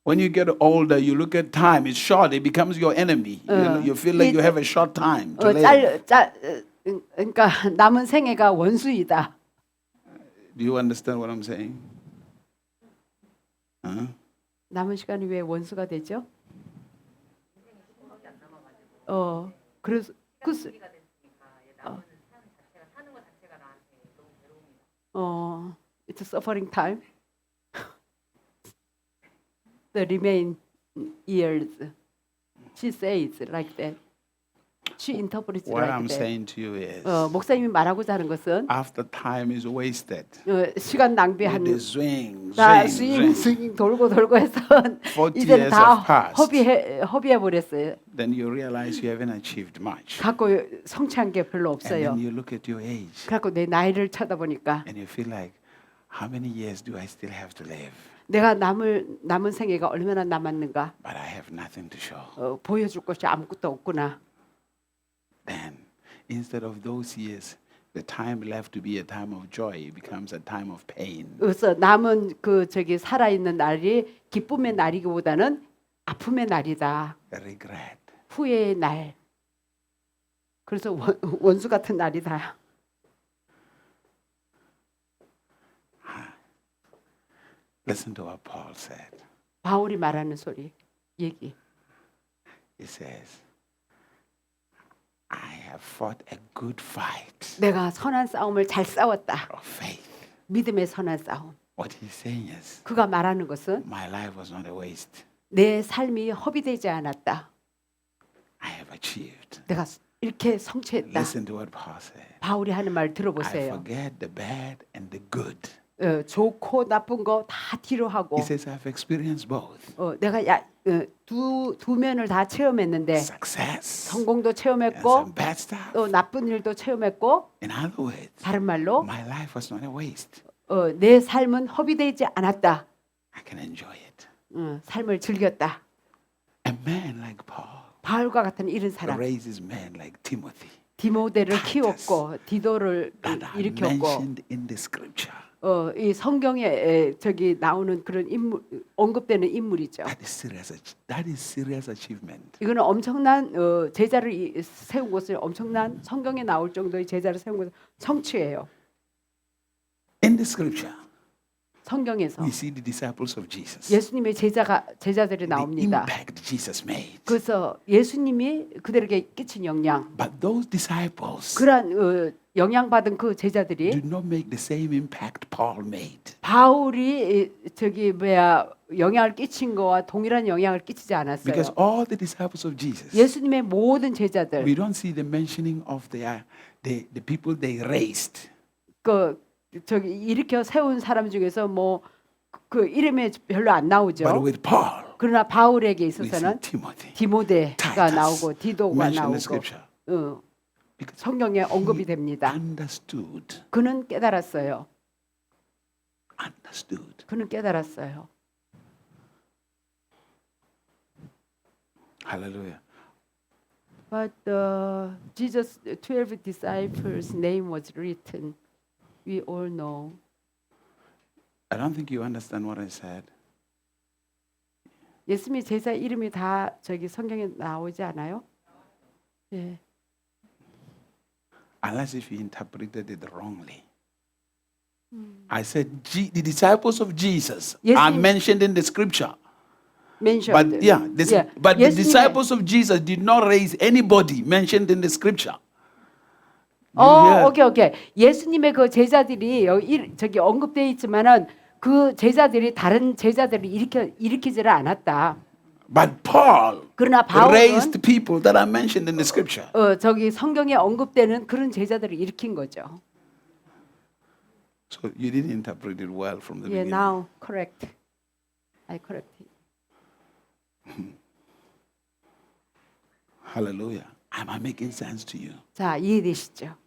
When you get older, you look at time. It's short. It becomes your enemy. You feel like you have a short time to live. 그러니까 남은 생애가 원수이다. Do you understand what I'm saying? Huh? 남은 시간이 왜 원수가 되죠? 그래서 it's a suffering time. The remain years. She says like that. She interprets What like I'm that. saying to you is, 목사님이 말하고자 하는 것은 after time is wasted, 시간 with 낭비하는 the swing, 다 swing, 스윙 돌고 해서 40 이제는 years 다 have passed. 허비해 버렸어요. Then you realize you haven't achieved much. 갖고 성취한 게 별로 And 없어요. then you look at your age 갖고 내 나이를 쳐다보니까 and you feel like, how many years do I still have to live? 내가 남은 생애가 얼마나 남았는가? But I have nothing to show. 보여줄 것이 아무것도 없구나. Then, instead of those years, the time left to be a time of joy, it becomes a time of pain. 그래서 남은 살아 있는 날이 기쁨의 날이기보다는 아픔의 날이다. Regret. 후회의 날. 그래서 원수 같은 날이다. Listen to what Paul said. 바울이 말하는 소리, 얘기. He says, I have fought a good fight 내가 선한 싸움을 잘 싸웠다. of faith. 믿음의 선한 싸움. What he's saying is, 그가 말하는 것은 my life was not a waste. 내 삶이 허비되지 않았다. I have achieved. 내가 이렇게 성취했다. Listen to what Paul said. 바울이 하는 말 I 들어보세요. forget the bad and the good. 좋고 나쁜 거 다 뒤로 하고 He says, I've experienced both. 내가 두 면을 다 체험했는데 Success 성공도 and 체험했고 some bad stuff. 또 나쁜 일도 체험했고 In other words, 다른 말로 my life was not a waste. 내 삶은 허비되지 않았다. I can enjoy it. 삶을 즐겼다. A man like Paul 바울과 같은 이런 사람 raises men like Timothy 디모데를 Titus. 키웠고 디도를 that are 일으켰고 mentioned in the scripture. 이 성경에 저기 나오는 그런 인물 언급되는 인물이죠. That is serious achievement. 이거는 엄청난 제자를 세운 것을 엄청난 성경에 나올 정도의 제자를 세운 것을 성취예요. In the scripture, 성경에서 we see the disciples of Jesus. 예수님의 제자들이 The 나옵니다. impact Jesus made. 그래서 예수님이 그들에게 끼친 영향, But those disciples 그러한 영향받은 그 제자들이 did not make the same impact Paul made. 바울이 영향을 끼친 거와 동일한 영향을 끼치지 않았어요. Because all the disciples of Jesus, 예수님의 모든 제자들, we don't see the mentioning of the people they raised. 일으켜 세운 사람 중에서 그 이름이 별로 안 나오죠. But with Paul, 그러나 바울에게 we see 있어서는 Timothy 디모데가 Titus 나오고 디도가 mentioned in the 나오고 scripture. Because 성경에 언급이 됩니다. understood. 그는 깨달았어요. Understood. 그는 깨달았어요. Hallelujah. But Jesus' 12 disciples' name was written. We all know. I don't think you understand what I said. 예수님의 제자 이름이 다 저기 성경에 나오지 않아요? 예. Unless if you interpreted it wrongly. I said the disciples of Jesus Yes, are you- mentioned in the scripture. mentioned. But but the 예수님의- disciples of Jesus did not raise anybody mentioned in the scripture. Yeah. 오케이. 예수님의 그 제자들이 저기 언급되어 있지만은 그 제자들이 다른 제자들을 일으키지를 않았다. But Paul 그러나 바울은 raised people that are mentioned in the scripture. 저기 성경에 언급되는 그런 제자들을 일으킨 거죠. So you didn't interpret it well from the Yeah, beginning. now correct. I correct it. Hallelujah. Am I making sense to you? 자, 이해되시죠?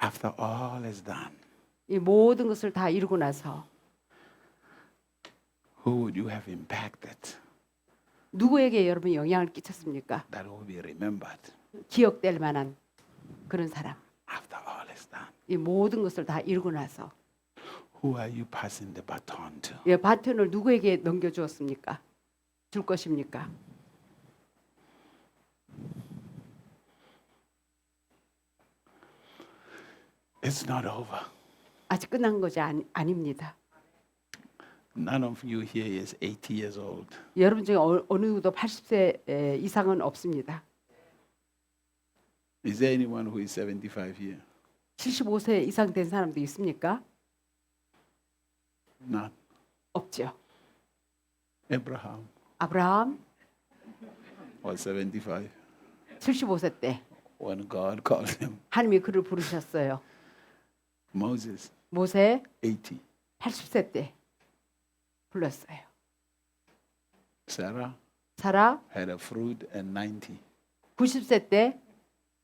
After all is done, 이 모든 것을 다 이루고 나서 who would you have impacted 누구에게 여러분 영향을 끼쳤습니까? that will be remembered 기억될 만한 그런 사람. after all is done? 이 모든 것을 다 이루고 나서 Who are you passing the baton to? 바톤을 누구에게 넘겨주었습니까? 줄 것입니까? It's not over. 아직 끝난 것이 아닙니다. None of you here is 80 years old. 여러분 중에 어느 누구도 80세 이상은 없습니다. Is there anyone who is 75 here? 75세 이상 된 사람도 있습니까? None. 없죠. Abraham 아브라함 was 75 75세 때 when God called him. 하나님이 그를 부르셨어요. Moses, 모세 80. 80세 때 불렀어요. Sarah 사라 had a fruit at 90. 90세 때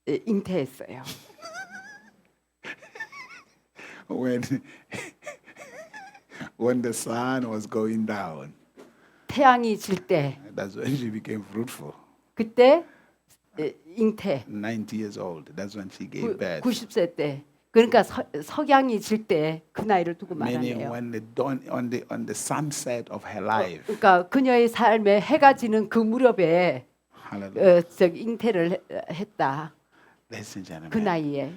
잉태했어요. When when the sun was going down, 태양이 질 때 that's when she became fruitful. 그때 잉태 90 years old, that's when she gave birth. 90세 때 그러니까 석양이 질 때 그 나이를 두고 meaning 말하네요. when the dawn on the sunset of her life. 그러니까 그녀의 삶에 해가 지는 그 무렵에 Hallelujah. 잉태를 했다. Listen, 그 gentlemen. 나이에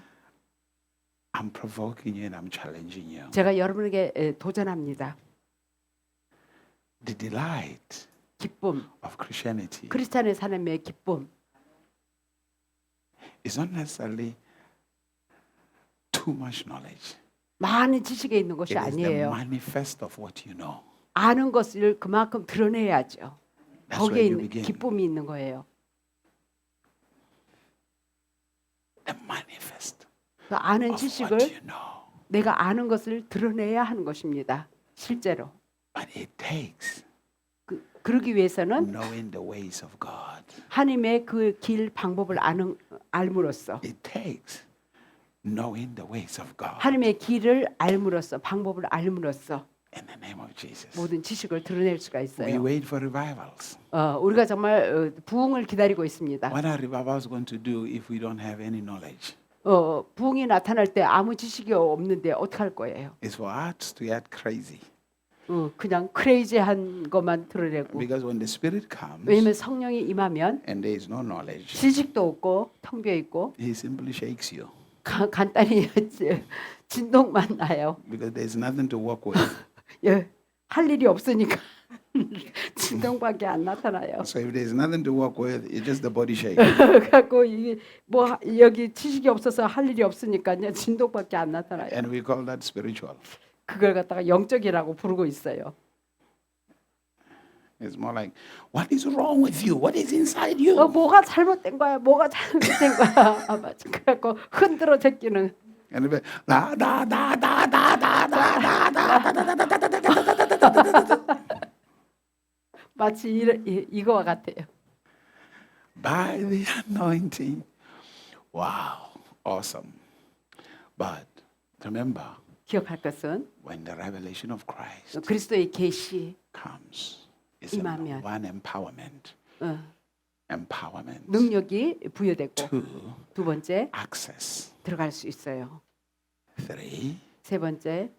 I'm provoking you and I'm challenging you. 제가 여러분에게 도전합니다. The delight 기쁨, of Christianity 크리스찬의 삶의 기쁨. is not necessarily too much knowledge. 많은 지식에 있는 것이 It is the 아니에요. manifest of what you know. 아는 것을 그만큼 드러내야죠. That's 거기에 where you 있는 begin. 기쁨이 있는 거예요. The manifest 그 아는 of 지식을 what you know. 내가 아는 것을 드러내야 하는 것입니다. 실제로. But it takes 그러기 위해서는 knowing the ways of God. 하나님의 그 길 방법을 알므로써 It takes knowing the ways of God. 하나님의 길을 알므로써 방법을 알므로써 In the name of Jesus. 모든 지식을 드러낼 수가 We 있어요. wait for revivals. 우리가 정말 부흥을 기다리고 있습니다. What are revivals going to do if we don't have any knowledge? 부흥이 나타날 때 아무 지식이 없는데 어떻게 할 거예요? It's for us to act crazy. 그냥 크레이지한 것만 드러내고. Because when the Spirit comes 왜냐하면 성령이 임하면 and there is no knowledge, 지식도 없고 텅 비어 있고 He simply shakes you 간단히 진동만 나요. because there is nothing to work with. 예, 할 일이 없으니까 진동밖에 안 나타나요. So if there is nothing to work with, it's just the body shake. 갖고 이게 뭐 여기 지식이 없어서 할 일이 없으니까요 진동밖에 안 나타나요. And we call that spiritual. 그걸 갖다가 영적이라고 부르고 있어요. It's more like, what is wrong with you? What is inside you? 뭐가 잘못된 거야? 뭐가 잘못된 거야? 맞아. 그래갖고 흔들어 제끼는. And it'll be, da, da, da, da, da, da, da, da, da. 마치 이거와 같아요. By the anointing. Wow, awesome. But remember, 기억할 것은 when the revelation of Christ 그리스도의 계시, comes, it's number 임하면. one empowerment. Empowerment. 능력이 부여되고 Two, 두 번째 access. 들어갈 수 있어요. Three, 세 번째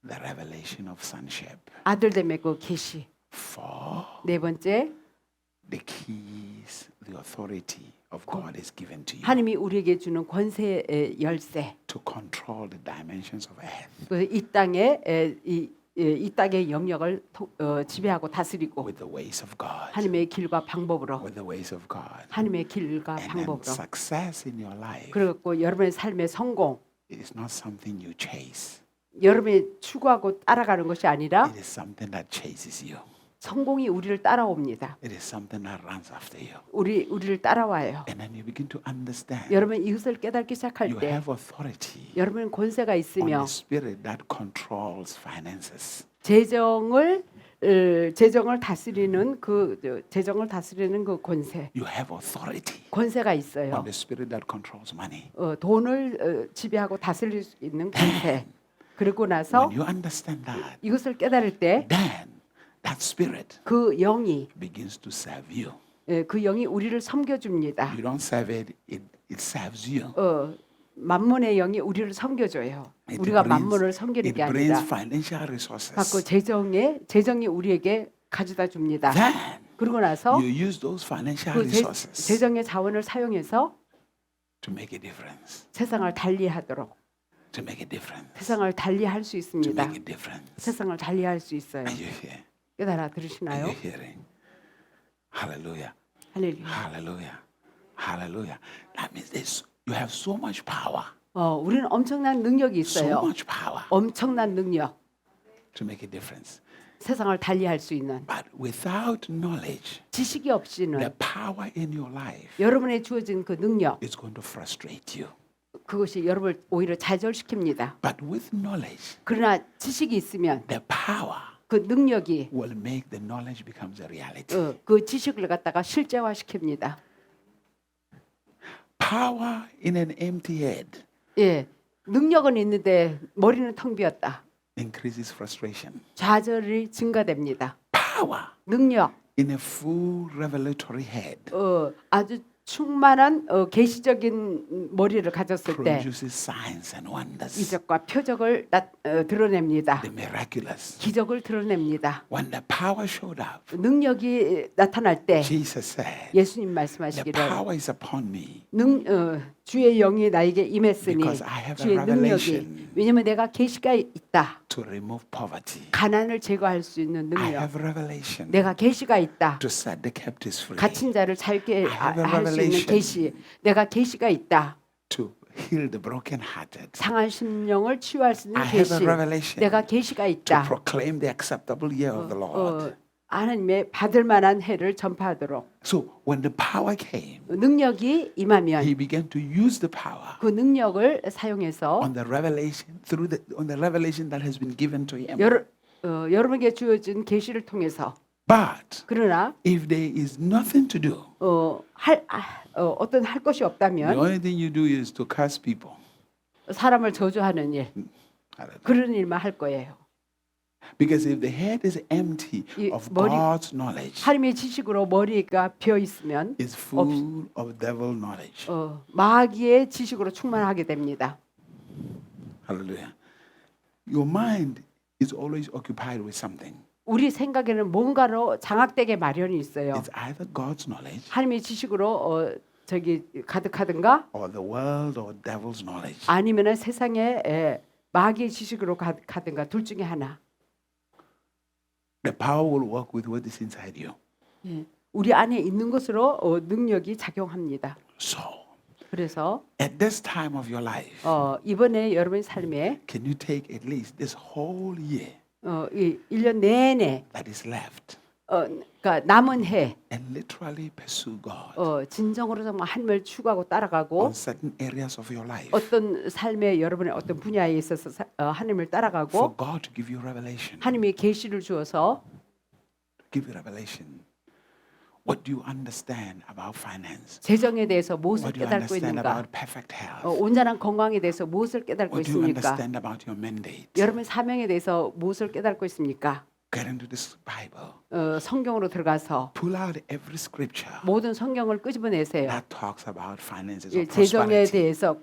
the revelation of sonship. 아들됨의 그 계시. Four, 네 번째 the keys, the authority of God is given to you 하나님이 우리에게 주는 권세의 열쇠. to control the dimensions of earth 이 땅에 이 땅의 영역을 지배하고 다스리고 with the ways of God. 하나님의 길과 방법으로 With the ways of God. 하나님의 길과 And then 방법으로 success in your life 그리고 여러분의 삶의 성공 is not something you chase. 여러분이 추구하고 따라가는 것이 아니라 It is something that chases you. 성공이 우리를 따라옵니다. It is something that runs after you. 우리를 따라와요. And then you begin to understand 여러분 이것을 깨닫기 시작할 you 때 have authority 여러분은 권세가 on 있으며 the spirit that controls finances. 재정을 다스리는 재정을 다스리는 그 권세. You have authority 권세가 on 있어요. the spirit that controls money. 돈을 지배하고 다스릴 수 있는 권세. 그리고 나서 When you understand that, 이것을 깨달을 때 then that spirit 그 영이 begins to serve you. 그 영이 우리를 섬겨줍니다. You don't serve it, it serves you. 만문의 영이 우리를 섬겨줘요. It 우리가 brings- 만문을 섬기는 게 it brings 아니라 financial 갖고 resources. 재정이 우리에게 가져다 줍니다. Then 그러고 나서 you use those financial 그 resources 재정의 자원을 사용해서 to make a difference. 세상을 달리하도록 To make a difference. 세상을 달리할 수 To 있습니다. make a difference. 세상을 달리할 수 있어요. Are you here? 깨달아 Are 들으시나요? you hearing? Hallelujah. 할렐루야. Hallelujah. Hallelujah. That means you have so much power. 우리는 엄청난 능력이 So 있어요. much power 엄청난 능력. to make a difference. 세상을 달리할 수 있는 But without knowledge, 지식이 the 없이는 power in your life 여러분의 주어진 그 능력 is going to frustrate you. 그것이 여러분을 오히려 좌절시킵니다. But with knowledge, 그러나 지식이 있으면 the power 그 능력이 will make the knowledge becomes a reality. 그 지식을 갖다가 실제화시킵니다. Power in an empty head 예, 능력은 있는데 머리는 텅 비었다. increases frustration. 좌절이 증가됩니다. Power 능력 in a full revelatory head 아주 충만한 계시적인 머리를 가졌을 때 produces signs and wonders, 이적과 표적을 드러냅니다. the miraculous. 기적을 드러냅니다. When the power showed up, 능력이 나타날 때 Jesus said, 예수님 the 말씀하시기를 power is upon me 주의 영이 나에게 임했으니 because I have a 주의 능력이 revelation 왜냐하면 내가 계시가 있다. to remove poverty. 가난을 제거할 수 있는 I 능력. have revelation 내가 계시가 있다. to set the captives free, 갇힌 자를 잘게 I have a 할 수 있는 revelation. 계시. 내가 계시가 있다. to heal the brokenhearted. 상한 심령을 치유할 수 있는 I have 계시. a revelation 내가 계시가 to 있다. proclaim the acceptable year of the Lord. 하나님의 받을 만한 해를 전파하도록 So when the power came, 능력이 임하면 he began to use the power 그 능력을 사용해서 on the revelation on the revelation that has been given to him. 여러분에게 주어진 계시를 통해서 But 그러나 if there is nothing to do, 어떤 할 것이 the 없다면 only thing you do is to curse people. 사람을 저주하는 일 그런 일만 할 거예요. Because if the head is empty 이 of 머리- God's knowledge, 하나님의 지식으로 머리가 비어 있으면 it's full of devil knowledge. 마귀의 지식으로 충만하게 됩니다. Hallelujah. Your mind is always occupied with something. 우리 생각에는 뭔가로 장악되게 마련이 있어요. It's either God's knowledge 하나님의 지식으로 가득하든가 or the world or devil's knowledge. 아니면은 세상에 마귀의 지식으로 가든가 둘 중에 하나. The power will work with what is inside you. 우리 안에 있는 것으로 능력이 작용합니다. So, 그래서 at this time of your life, 이번에 여러분의 삶에 can you take at least this whole year 이 1년 내내 that is left 그러니까 남은 해 and literally pursue God 진정으로 정말 하나님을 추구하고 따라가고 on certain areas of your life 어떤 삶의 여러분의 어떤 분야에 있어서 하나님을 for 따라가고 God to give you revelation? 하나님이 계시를 주어서 Give you revelation. What do you understand about finance? 재정에 대해서 무엇을 What do you 깨닫고 understand 있는가? about perfect health? 온전한 건강에 대해서 무엇을 깨닫고 What do you 있습니까? understand about your mandate? 여러분 사명에 대해서 무엇을 깨닫고 있습니까? Get into this Bible. 성경으로 들어가서 Pull out every scripture 모든 성경을 끄집어내세요. that talks about finances 예, or 재정에 prosperity. 대해서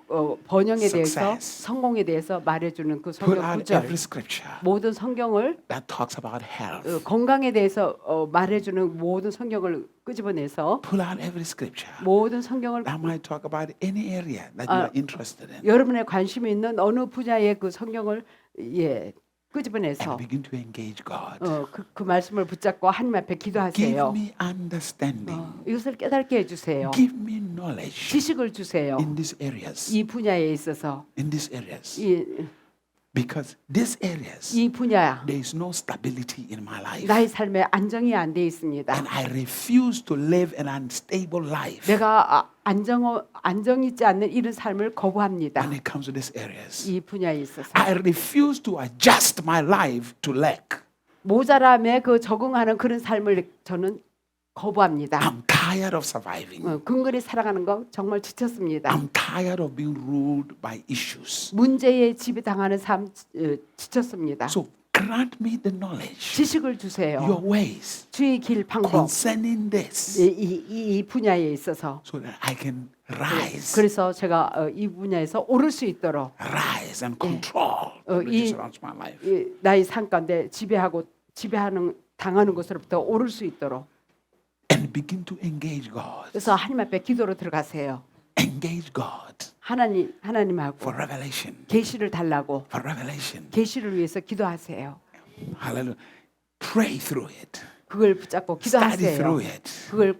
번영에 대해서 Success. 성공에 대해서 말해주는 그 Pull 성경 out 구절 every scripture 모든 성경을 that talks about health. 건강에 대해서 말해주는 모든 성경을 끄집어내서 Pull out every scripture 모든 성경을 that might talk about any area that you are interested in 여러분의 관심이 있는 어느 분야의 그 성경을 끄집어내서 and begin to engage God. 그 말씀을 붙잡고 하나님 앞에 Give 기도하세요. me understanding. 이것을 깨닫게 해주세요. Give me knowledge 지식을 주세요. in these areas. 이 분야에 있어서 In these areas. 이 Because these areas, 분야 there is no stability in my life. 나의 삶에 안정이 안 돼 있습니다. And I refuse to live an unstable life 내가 안정 있지 않는 이런 삶을 거부합니다. when it comes to these areas. 이 분야에 있어서 I refuse to adjust my life to lack. 모자람에 적응하는 그런 삶을 저는 거부합니다. I'm tired of surviving. 근근히 살아가는 거 정말 지쳤습니다. I'm tired of being ruled by issues. 문제에 지배당하는 삶 지쳤습니다. So grant me the knowledge, 지식을 주세요. your ways 주의 길 방법 concerning this, 이 분야에 있어서 so that I can rise, 그래서 제가 이 분야에서 오를 수 있도록 rise and control what surrounds my life. 나의 삶 가운데 당하는 것으로부터 오를 수 있도록 And begin to engage God. 그래서 하나님 앞에 기도로 들어가세요. Engage God 하나님하고 for revelation. 계시를 달라고 For revelation. 계시를 위해서 기도하세요. Hallelujah. Pray through it. 그걸 붙잡고 Study 기도하세요. through it. 그걸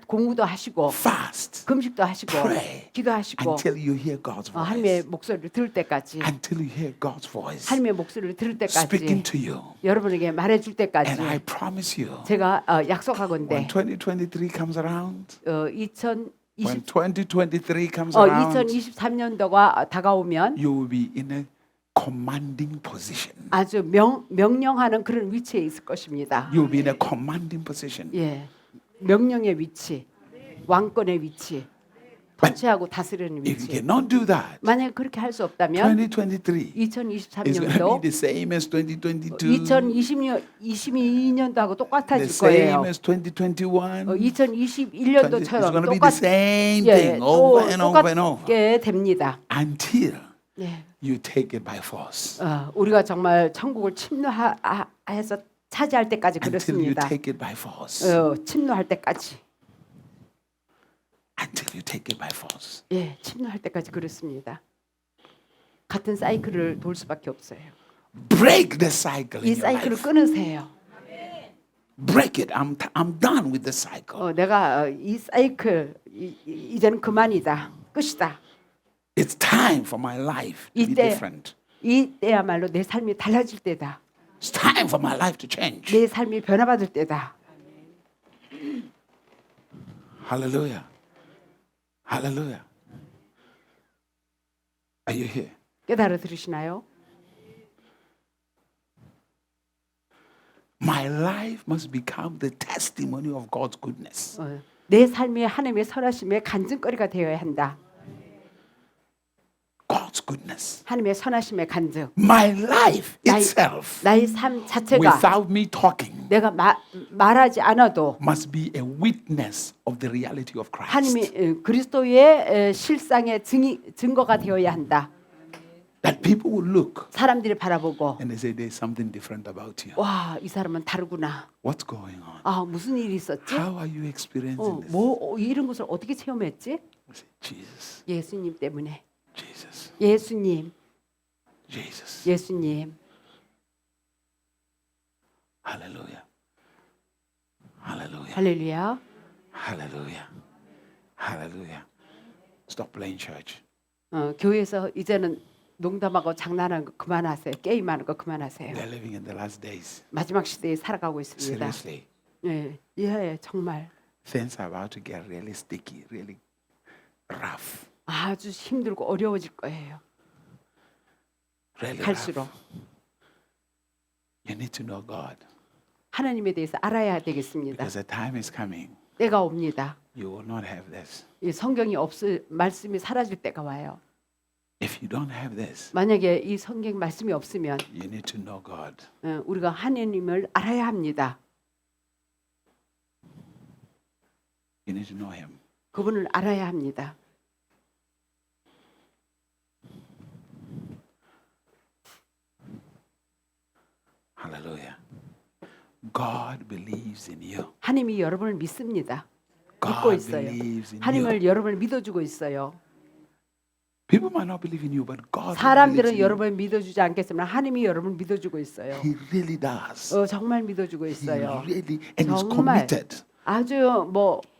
공부도 하시고 Fast 금식도 하시고 Pray 기도하시고 until you hear God's 하나님의 voice. 목소리를 들을 때까지 Until you hear God's voice 하나님의 목소리를 들을 speaking 때까지 to you. 여러분에게 말해줄 때까지 And I promise you, 제가 when 약속하건대 2023 comes around, when 2020 2023 comes around, 2023년도가 다가오면 you will be in a commanding position. 아주 명령하는 그런 위치에 있을 것입니다. You will be in a commanding position. 예, 명령의 위치, 왕권의 위치. 통치하고 다스리는 If you 위치. cannot do that, 만약 그렇게 할 수 없다면 2023 is going to be 2023년도 the same as 2022, 2022년도 하고 the 똑같아질 same 거예요. as 2021. It's 2021년도처럼 going to be the same 예, thing 또 over and over and over 똑같게 됩니다. until 네. you take it by force. 우리가 정말 천국을 침노해서 차지할 때까지 Until you 그렇습니다. take it by force. 침노할 때까지. Until you take it by force. 예, 침노할 때까지 그렇습니다. 같은 사이클을 돌 수밖에 없어요. Break the cycle 이 in your 사이클을 life. 끊으세요. Break it. I'm done with the cycle. 내가 이 사이클 이제는 그만이다. 끝이다. It's time for my life to be 이때 different. 이때야말로 내 삶이 달라질 때다. It's time for my life to change. 내 삶이 변화받을 때다. Hallelujah. Hallelujah. Are you here? 깨달아 들으시나요? My life must become the testimony of God's goodness. 내 삶이 하나님의 선하심의 간증거리가 되어야 한다. God's goodness. 하나님의 선하심의 간증. My life itself, 나의 삶 자체가 without me talking, 내가 말하지 않아도 must be a witness of the reality of Christ. 하나님의 그리스도의 실상의 증거가 되어야 한다. That people will look 사람들이 바라보고 and they say there's something different about you. 와, 이 사람은 다르구나. What's going on? 무슨 일이 있었지? How are you experiencing this? 이런 것을 어떻게 체험했지? I say, Jesus, 예수님 때문에. Jesus, 예수님, Jesus. 예수님. Hallelujah. Hallelujah. 할렐루야. Hallelujah. Hallelujah. Stop playing church. 교회에서 이제는 농담하고 장난하는 거 그만하세요. 게임하는 거 그만하세요. They're living in the last days. 마지막 시대에 살아가고 있습니다. Seriously. 예, 정말 Things are about to get really sticky, really rough. 아주 힘들고 어려워질 거예요. Really 갈수록 rough. You need to know God. 하나님에 대해서 알아야 되겠습니다. Because the time is coming. 때가 옵니다. You will not have this. 이 성경이 없을 말씀이 사라질 때가 와요. If you don't have this, 만약에 이 성경 말씀이 없으면 you need to know God. 우리가 하나님을 알아야 합니다. You need to know Him. 그분을 알아야 합니다. Hallelujah. God believes in you. 하나님이 여러분을 믿습니다. 믿고 God 있어요. believes in you. 하나님을 여러분을 믿어주고 있어요. People might not believe in you, but God believes 사람들은 in you. 여러분을 믿어주지 않겠지만 하나님이 여러분을 믿어주고 있어요. He really does. 정말 믿어주고 He 있어요. really and is 정말 committed. 아주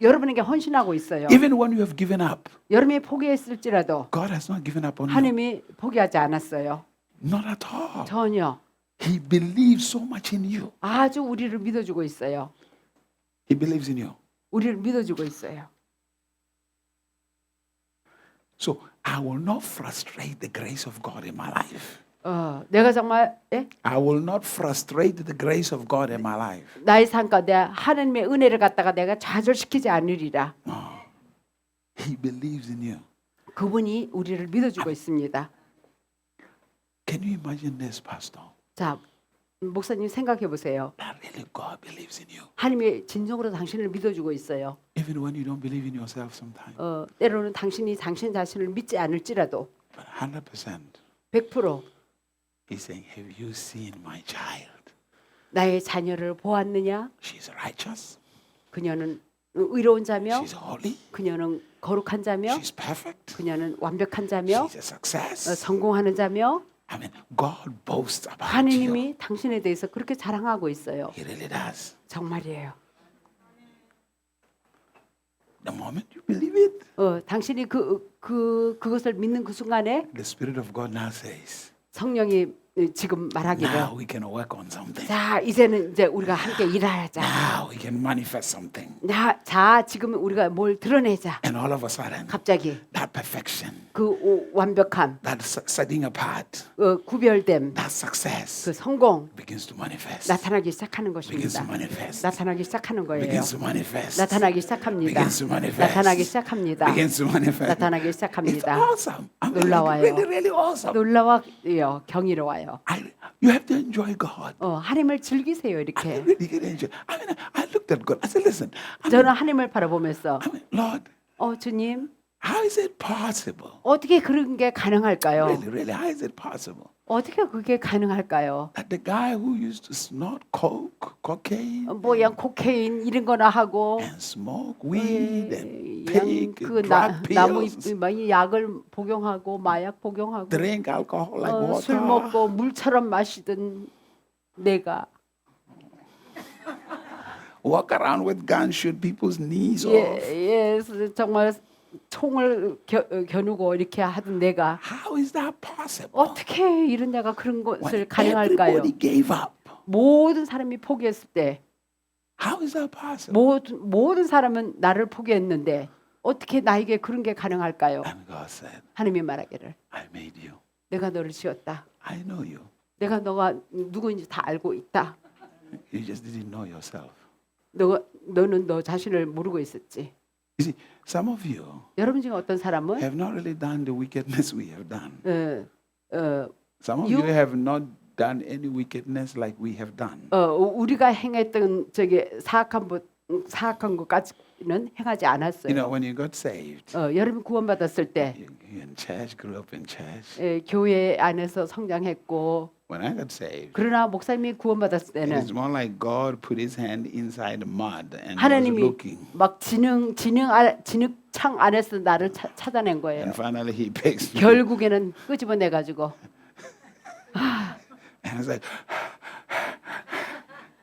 여러분에게 헌신하고 있어요. Even when you have given up, 여러분이 포기했을지라도 God has not given up on you. 하나님이 포기하지 않았어요. Not at all. 전혀. He believes so much in you. 아주 우리를 믿어주고 있어요. He believes in you. 우리를 믿어주고 있어요. So I will not frustrate the grace of God in my life. 내가 정말 I will not frustrate the grace of God in my life. 나의 삶 가운데 하나님의 은혜를 갖다가 내가 좌절시키지 않으리라. He believes in you. 그분이 우리를 믿어주고 있습니다. Can you imagine this, Pastor? 자, 목사님 생각해 보세요. That really God believes in you. 하나님이 진정으로 당신을 믿어주고 있어요. Even when you don't believe in yourself sometimes. 때로는 당신이 당신 자신을 믿지 않을지라도 But 100%. 100% He's saying, have you seen my child? 나의 자녀를 보았느냐? She's righteous. 그녀는 의로운 자며 She's holy. 그녀는 거룩한 자며 She's perfect. 그녀는 완벽한 자며 She's a success. 성공하는 자며 I mean, God boasts about you. 하나님이 당신에 대해서 그렇게 자랑하고 있어요. He really does. 정말이에요. The moment you believe it, 당신이 그것을 믿는 그 순간에 the Spirit of God now says, 성령이 지금 말하기를 now we can work on something. 자 이제는 이제 우리가 함께 일하자. Now we can manifest something. 자 지금 우리가 뭘 드러내자. And all of a sudden, 갑자기 that perfection 완벽함, that setting apart, 구별됨, that success 그 성공 begins to manifest. 나타나기 시작하는 Begins to 것입니다. manifest. 나타나기 시작하는 거예요. Begins to manifest. 나타나기 시작합니다. Begins to manifest. 나타나기 시작합니다. Begins to manifest. 나타나기 It's 시작합니다. awesome. I mean, 놀라워요. really, really awesome. 놀라워요. 경이로워요. You have to enjoy God. 하나님을 즐기세요. 이렇게. Really get enjoy. I mean, I looked at God. I said, listen. 저는 하나님을 바라보면서 Lord, 주님 how is it possible? 어떻게 그런 게 가능할까요? Really, how is it possible 어떻게 그게 가능할까요? that the guy who used to snort coke, cocaine, 그냥 코케인 이런 거나 하고 and smoke weed and 그냥 take 그 drug 나무 pills, 약을 복용하고 마약 복용하고 drink alcohol like water, 술 먹고 물처럼 마시던 내가 walk around with guns, shoot people's knees off. 예, 정말 총을 겨누고 이렇게 하던 내가 How is that possible? 어떻게 이런 내가 그런 것을 When 가능할까요? everybody gave up. 모든 사람이 포기했을 때 How is that possible? 모든 사람은 나를 포기했는데 어떻게 나에게 그런 게 가능할까요? And God said, 하나님이 말하기를 I made you. 내가 너를 지었다. I know you. 내가 너가 누구인지 다 알고 있다. You just didn't know yourself. 너는 너 자신을 모르고 있었지. You see, some of you 여러분 중에 어떤 사람은 have not really done the wickedness we have done. Some of You- you have not done any wickedness like we have done. 우리가 행했던 사악한 것까지는 행하지 않았어요. You know, when you got saved, 여러분 구원받았을 때 you in church, grew up in church. 교회 안에서 성장했고 When I got saved, 그러나 목사님이 구원받았을 it is 때는 more like God put His hand inside the mud and was 하나님이 looking. 막 진흙창 안에서 나를 찾아낸 거예요. And finally, He picks me. 결국에는 끄집어내 가지고 And I was like,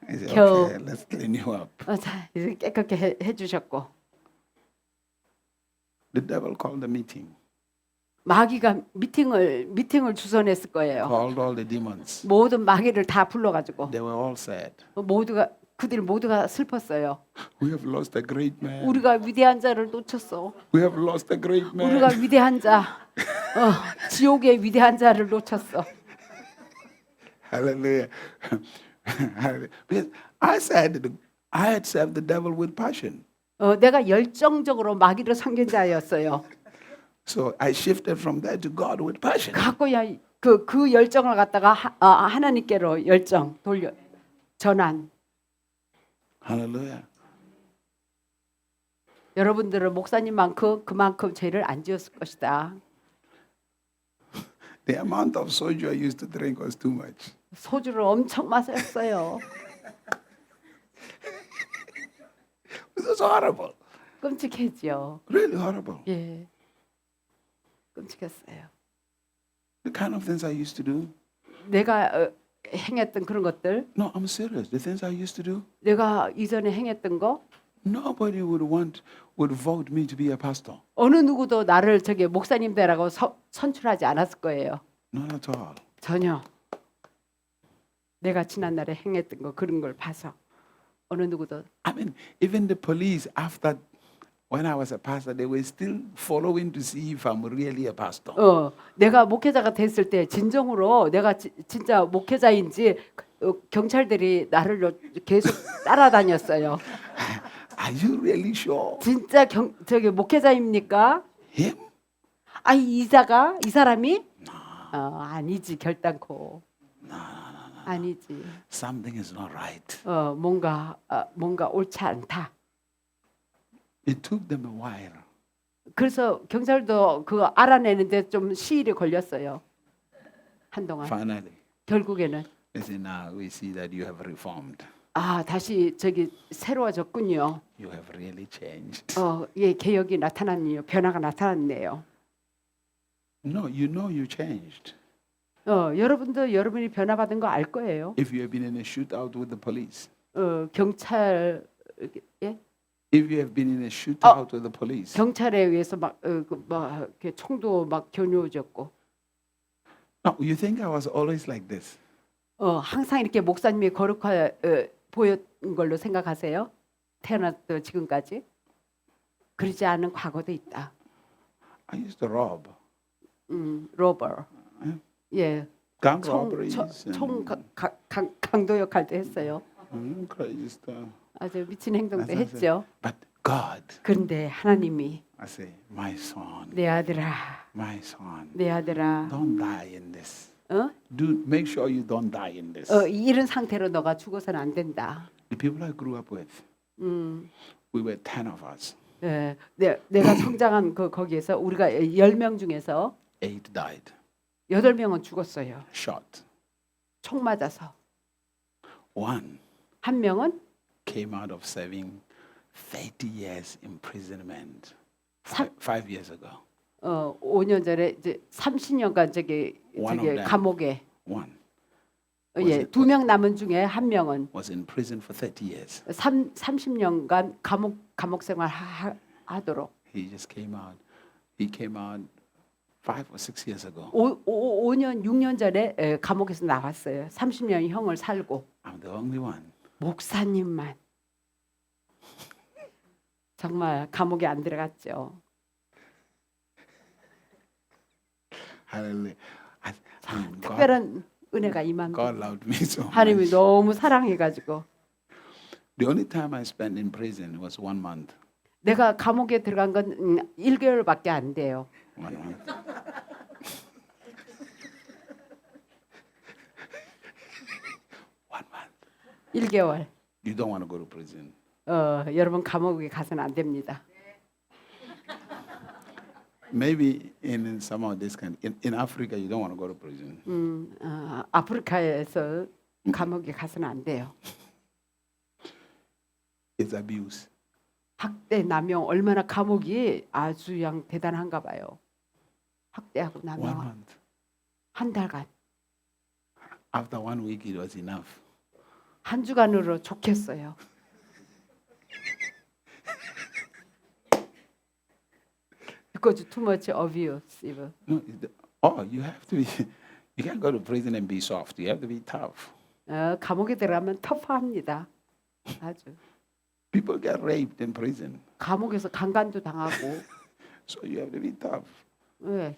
I said, 겨우- okay, let's clean you up. 자, 이제 깨끗게 해주셨고 The devil called the meeting, 마귀가 미팅을 주선했을 거예요. called all the demons. 모든 마귀를 다 불러가지고 They were all sad. 그들 모두가 슬펐어요. We have lost a great man. 우리가 위대한 자를 놓쳤어. We have lost a great man. 우리가 위대한 자, 지옥의 위대한 자를 놓쳤어. Hallelujah. Hallelujah. Because I had served the devil with passion. 내가 열정적으로 마귀를 섬긴 자였어요. So I shifted from that to God with passion. 갖고야 그 열정을 갖다가 하나님께로 전환. Hallelujah. 여러분들은 목사님만큼 그만큼 죄를 안 지었을 것이다. The amount of soju I used to drink was too much. 소주를 엄청 마셨어요. It was horrible. 끔찍했죠. Really horrible. 예, 끔찍했어요. The kind of things I used to do. 내가 행했던 그런 것들, No, I'm serious. The things I used to do. 내가 이전에 행했던 거, Nobody would vote me to be a pastor. 어느 누구도 나를 목사님 되라고 선출하지 않았을 거예요. Not at all. 전혀. 내가 지난날에 행했던 거 그런 걸 봐서 어느 누구도 I mean, even the police after when I was a pastor, they were still following to see if I'm really a pastor. 내가 목회자가 됐을 때 진정으로 내가 진짜 목회자인지 경찰들이 나를 계속 따라다녔어요. Are you really sure? 진짜 목회자입니까? Him? 아니 이 사람이 아니지 결단코 아니지. Something is not right. 뭔가 옳지 않다. It took them a while. 그래서 경찰도 그거 알아내는데 좀 시일이 걸렸어요. 한동안. Finally, 결국에는 they say, now we see that you have reformed. 다시 새로워졌군요. You have really changed. 예, 개혁이 나타났네요. 변화가 나타났네요. No, you know you changed. 여러분도 여러분이 변화받은 거 알 거예요. If you have been in a shootout with the police. 경찰 예? If you have been in a shootout with the police. 경찰에 의해서 막 이렇게 총도 막 겨누어졌고. No, you think I was always like this? 항상 이렇게 목사님이 거룩하 보였던 걸로 생각하세요? 태어났던 지금까지 그러지 않은 과거도 있다. I used to rob. 로버. 예. Gang 총, robberies. 총 강도 역할도 했어요. Crazy stuff. 아주 미친 행동도 That's what I said. 했죠. But God, 그런데 하나님이 I say, my son, 내 아들아, my son, 내 아들아, don't die in this. 어? Do make sure you don't die in this. 이런 상태로 너가 죽어서는 안 된다. The people I grew up with, we were 10 of us. 예, 내가 성장한 거기에서 우리가 10명 중에서 8 died, 8명은 죽었어요. shot. 총 맞아서. One 한 명은 came out of serving 30 years imprisonment Sa- 5 years ago. 5년 전에 이제 30년간 저기 One of them. 감옥에 One 예, 2명 남은 중에 한 명은 was in prison for 30 years. 30년간 감옥 생활 하도록 He just came out. He came out 5 or 6 years ago. 5년 6년 전에 감옥에서 나왔어요. 30년 형을 살고 I'm the only one. 목사님만 정말 감옥에 안 들어갔죠. Hallelujah. God, 특별한 은혜가 God 임한다. loved me so 하나님이 much. 너무 사랑해가지고 The only time I spent in prison was 1 month. 내가 감옥에 들어간 건 1개월밖에 안 돼요. 1 month. One month. 1개월. You don't want to go to prison. 여러분 감옥에 가서는 안 됩니다. Maybe in some of this in Africa you don't want to go to prison. 아프리카에서 감옥에 가서는 안 돼요. It's abuse. 학대 남용 얼마나 감옥이 아주 그냥 대단한가 봐요. 학대하고 1 남용 month. 한 달간 After 1 week it was enough. 한 주간으로 좋겠어요. Because too much abusive. No, you have to be. You can't go to prison and be soft. You have to be tough. 감옥에 들어가면 터프합니다. 아주 People get raped in prison, 감옥에서 강간도 당하고 so you have to be tough.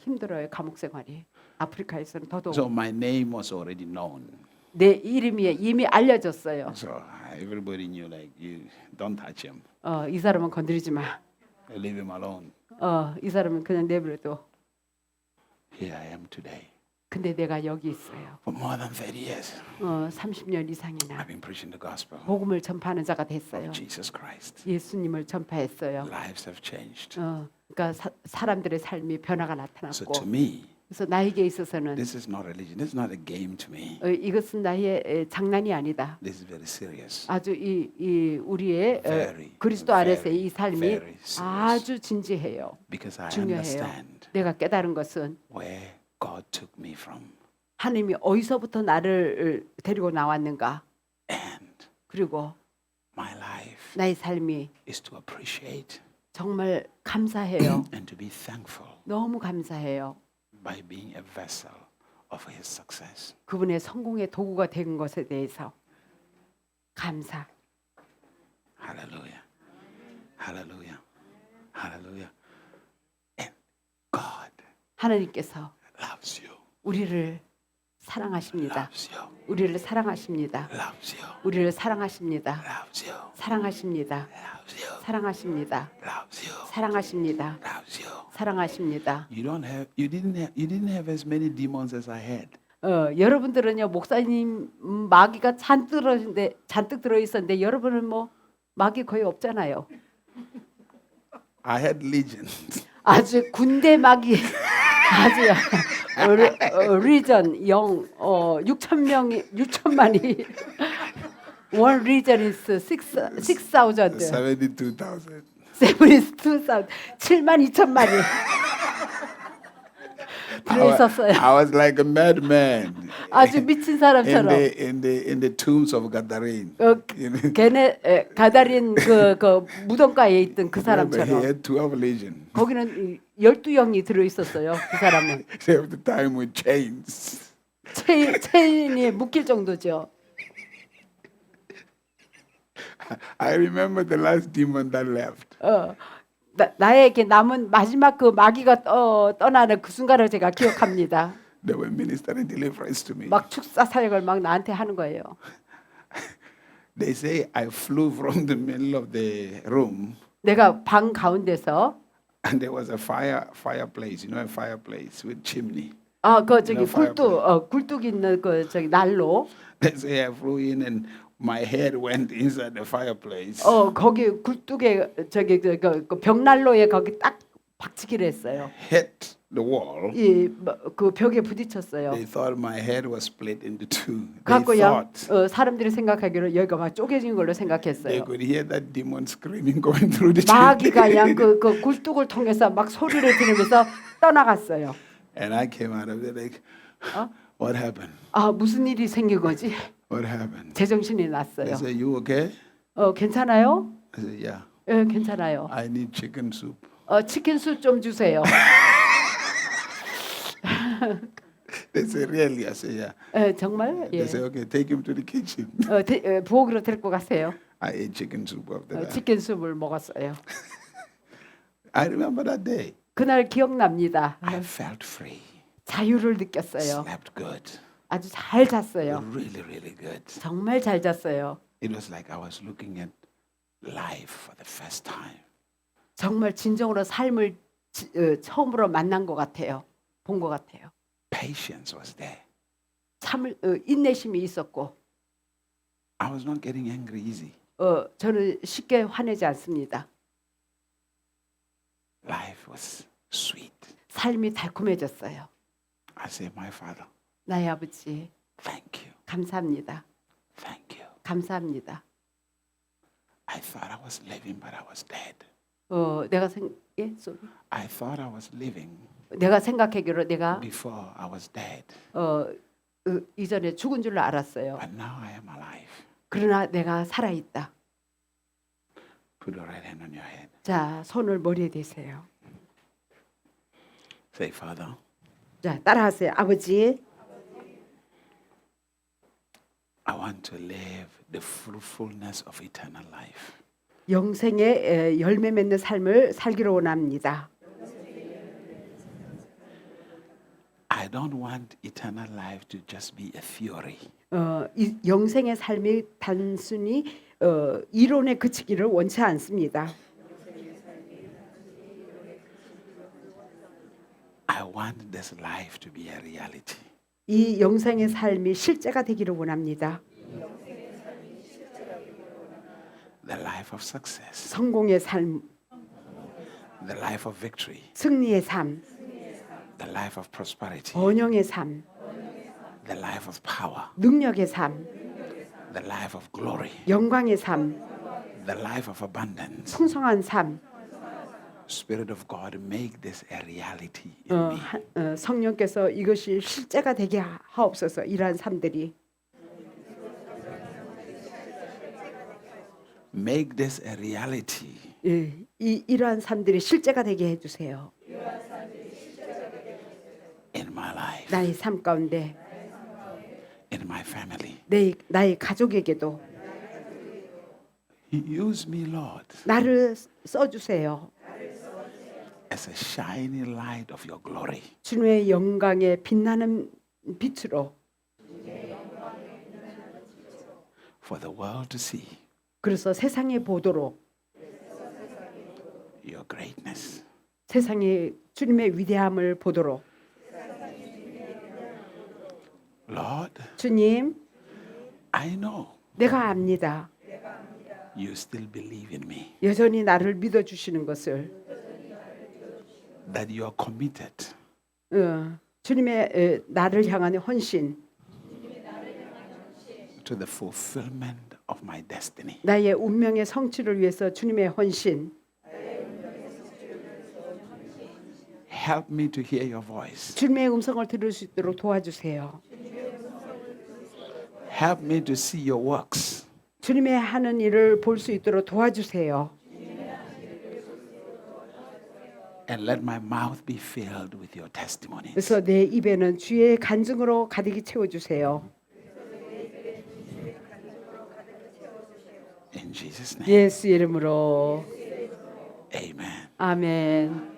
힘들어요 감옥 생활이. 아프리카에서는 더더욱. So my name was already known. 내 이름이 이미 알려졌어요. So everybody knew, like, you don't touch him. 이 사람은 건드리지 마. Leave him alone. 이 사람은 그냥 내버려둬. Here I am today. 근데 내가 여기 있어요. For more than 30 years, 30년 이상이나 I've been preaching the gospel 복음을 전파하는 자가 됐어요. of Jesus Christ. 예수님을 전파했어요. Lives have changed. 그러니까 사람들의 삶이 변화가 So 나타났고 to me, 그래서 나에게 있어서는 this is not religion. This is not a game to me. 이것은 나의 장난이 아니다. This is very serious. 아주 이 우리의 Very, 그리스도 안에서의 이 삶이 very serious. 아주 진지해요. Because I 중요해요. understand 내가 깨달은 것은 where God took me from. 하나님이 어디서부터 나를 데리고 나왔는가. And 그리고 my life 나의 삶이 is to appreciate 정말 감사해요. and to be thankful 너무 감사해요. by being a vessel of His success. 그분의 성공의 도구가 된 것에 대해서 감사. Hallelujah. Hallelujah. Hallelujah. And God 하나님께서 loves you. 우리를 사랑하십니다. Loves you. 우리를 사랑하십니다. Loves you. 우리를 사랑하십니다. Loves you. 사랑하십니다. Loves you. 사랑하십니다. Loves you. 사랑하십니다. Loves you. 사랑하십니다. You didn't have as many demons as I had. 여러분들은요 목사님 마귀가 잔뜩 들어 있었는데 여러분은 뭐 마귀 거의 없잖아요. I had legion. 아주 군대 마귀 아주 리전 6천만이 one region is 6,000 72,000. 72,000 72,000마리 들어 있었어요. I was like a madman. 아주 미친 사람처럼. in the tombs of Gadarene. 걔네 가다린 그 무덤가에 있던 그 He 사람처럼. had 12 legion. 거기는 12영이 들어 있었어요. 그 사람은 They have to tie him with chains. 체인이 묶일 정도죠. I remember the last demon that left. 나에게 남은 마지막 그 마귀가 떠나는 그 순간을 제가 기억합니다. They were ministering deliverance to me. 막 축사 사역을 막 나한테 하는 거예요. They say I flew from the middle of the room, 내가 방 가운데서 and there was a fireplace, you know, a fireplace with chimney. 그 저기 fireplace. 굴뚝 있는 그 저기 난로 They say I flew in, and my head went inside the fireplace. 거기 굴뚝에 저기 그 벽난로에 거기 딱 박치기를 했어요. Hit the wall. 그 벽에 부딪혔어요. They thought my head was split into two. They 갖고요. thought 사람들이 생각하기로 여기가 막 쪼개진 걸로 they 생각했어요. could hear that demon screaming going through the 마귀가 chimney. 그냥 그 굴뚝을 통해서 막 소리를 지르면서 떠나갔어요. And I came out of there like, what happened? 무슨 일이 생긴 거지? What happened? 제정신이 They 났어요. said, you okay? 괜찮아요? I said, yeah. 괜찮아요. I need chicken soup. 치킨 숲 좀 주세요. They said, really? I said, yeah. 정말? They 예. said, okay, take him to the kitchen. 부엌으로 데리고 가세요. I ate chicken soup after that. 치킨 숲을 먹었어요. I remember that day. 그날 기억납니다. I felt free. 자유를 느꼈어요. Slept good. 아주 잘 잤어요. Really, really good. 정말 잘 잤어요. It was like I was looking at life for the first time. 정말 진정으로 삶을 처음으로 만난 것 같아요. 본 것 같아요. Patience was there. 인내심이 있었고 I was not getting angry easy. 저는 쉽게 화내지 않습니다. Life was sweet. 삶이 달콤해졌어요. I said, my father, 나의 아버지 thank you. 감사합니다. Thank you. 감사합니다. I thought I was living, but I was dead. sorry. I thought I was living 내가 생각하기로 내가 before I was dead. 이전에 죽은 줄 알았어요. But now I am alive. 그러나 내가 살아 있다. Put your right hand on your head. 자, 손을 머리에 대세요. Say, Father, 자, 따라하세요. 아버지, I want to live the fruitfulness of eternal life. 영생의 열매 맺는 삶을 살기로 원합니다. I don't want eternal life to just be a theory. 이 영생의 삶이 단순히 이론에 그치기를 원치 않습니다. I want this life to be a reality. 이 영생의 삶이 실제가 되기를 원합니다. The life of success. 성공의 삶, The life of victory. 승리의 삶, The life of prosperity. 번영의 삶, The life of power. 능력의 삶, The life of glory. 영광의 삶, The life of abundance. 풍성한 삶. Spirit of God, make this a reality in me. 성령께서 이것이 실제가 되게 하옵소서. 이러한 삶들이 Make this a reality. 이러한 삶들이 실제가 되게 해주세요. In my life. 나의 삶 가운데, In my family. 나의 가족에게도 Use me, Lord, 나를 써주세요. as a shining light of your glory. 주님의 영광에 빛나는 빛으로 For the world to see 그래서 세상에 보도록 your greatness. 세상에 주님의 위대함을 보도록 Lord, 주님, I know 내가 압니다. you still believe in me. 여전히 나를 믿어주시는 것을 That you are committed 주님의 나를 향한 헌신, to the fulfillment of my destiny. 나의 운명의 성취를 위해서 주님의 헌신, Help me to hear your voice. 주님의 음성을 들을 수 있도록 도와주세요. Help me to see your works. 주님의 하는 일을 볼 수 있도록 도와주세요. And let my mouth be filled with your testimonies. 그래서 내 입에는 주의 간증으로 가득히 채워주세요. In Jesus' name. 예수 이름으로 Amen. 아멘.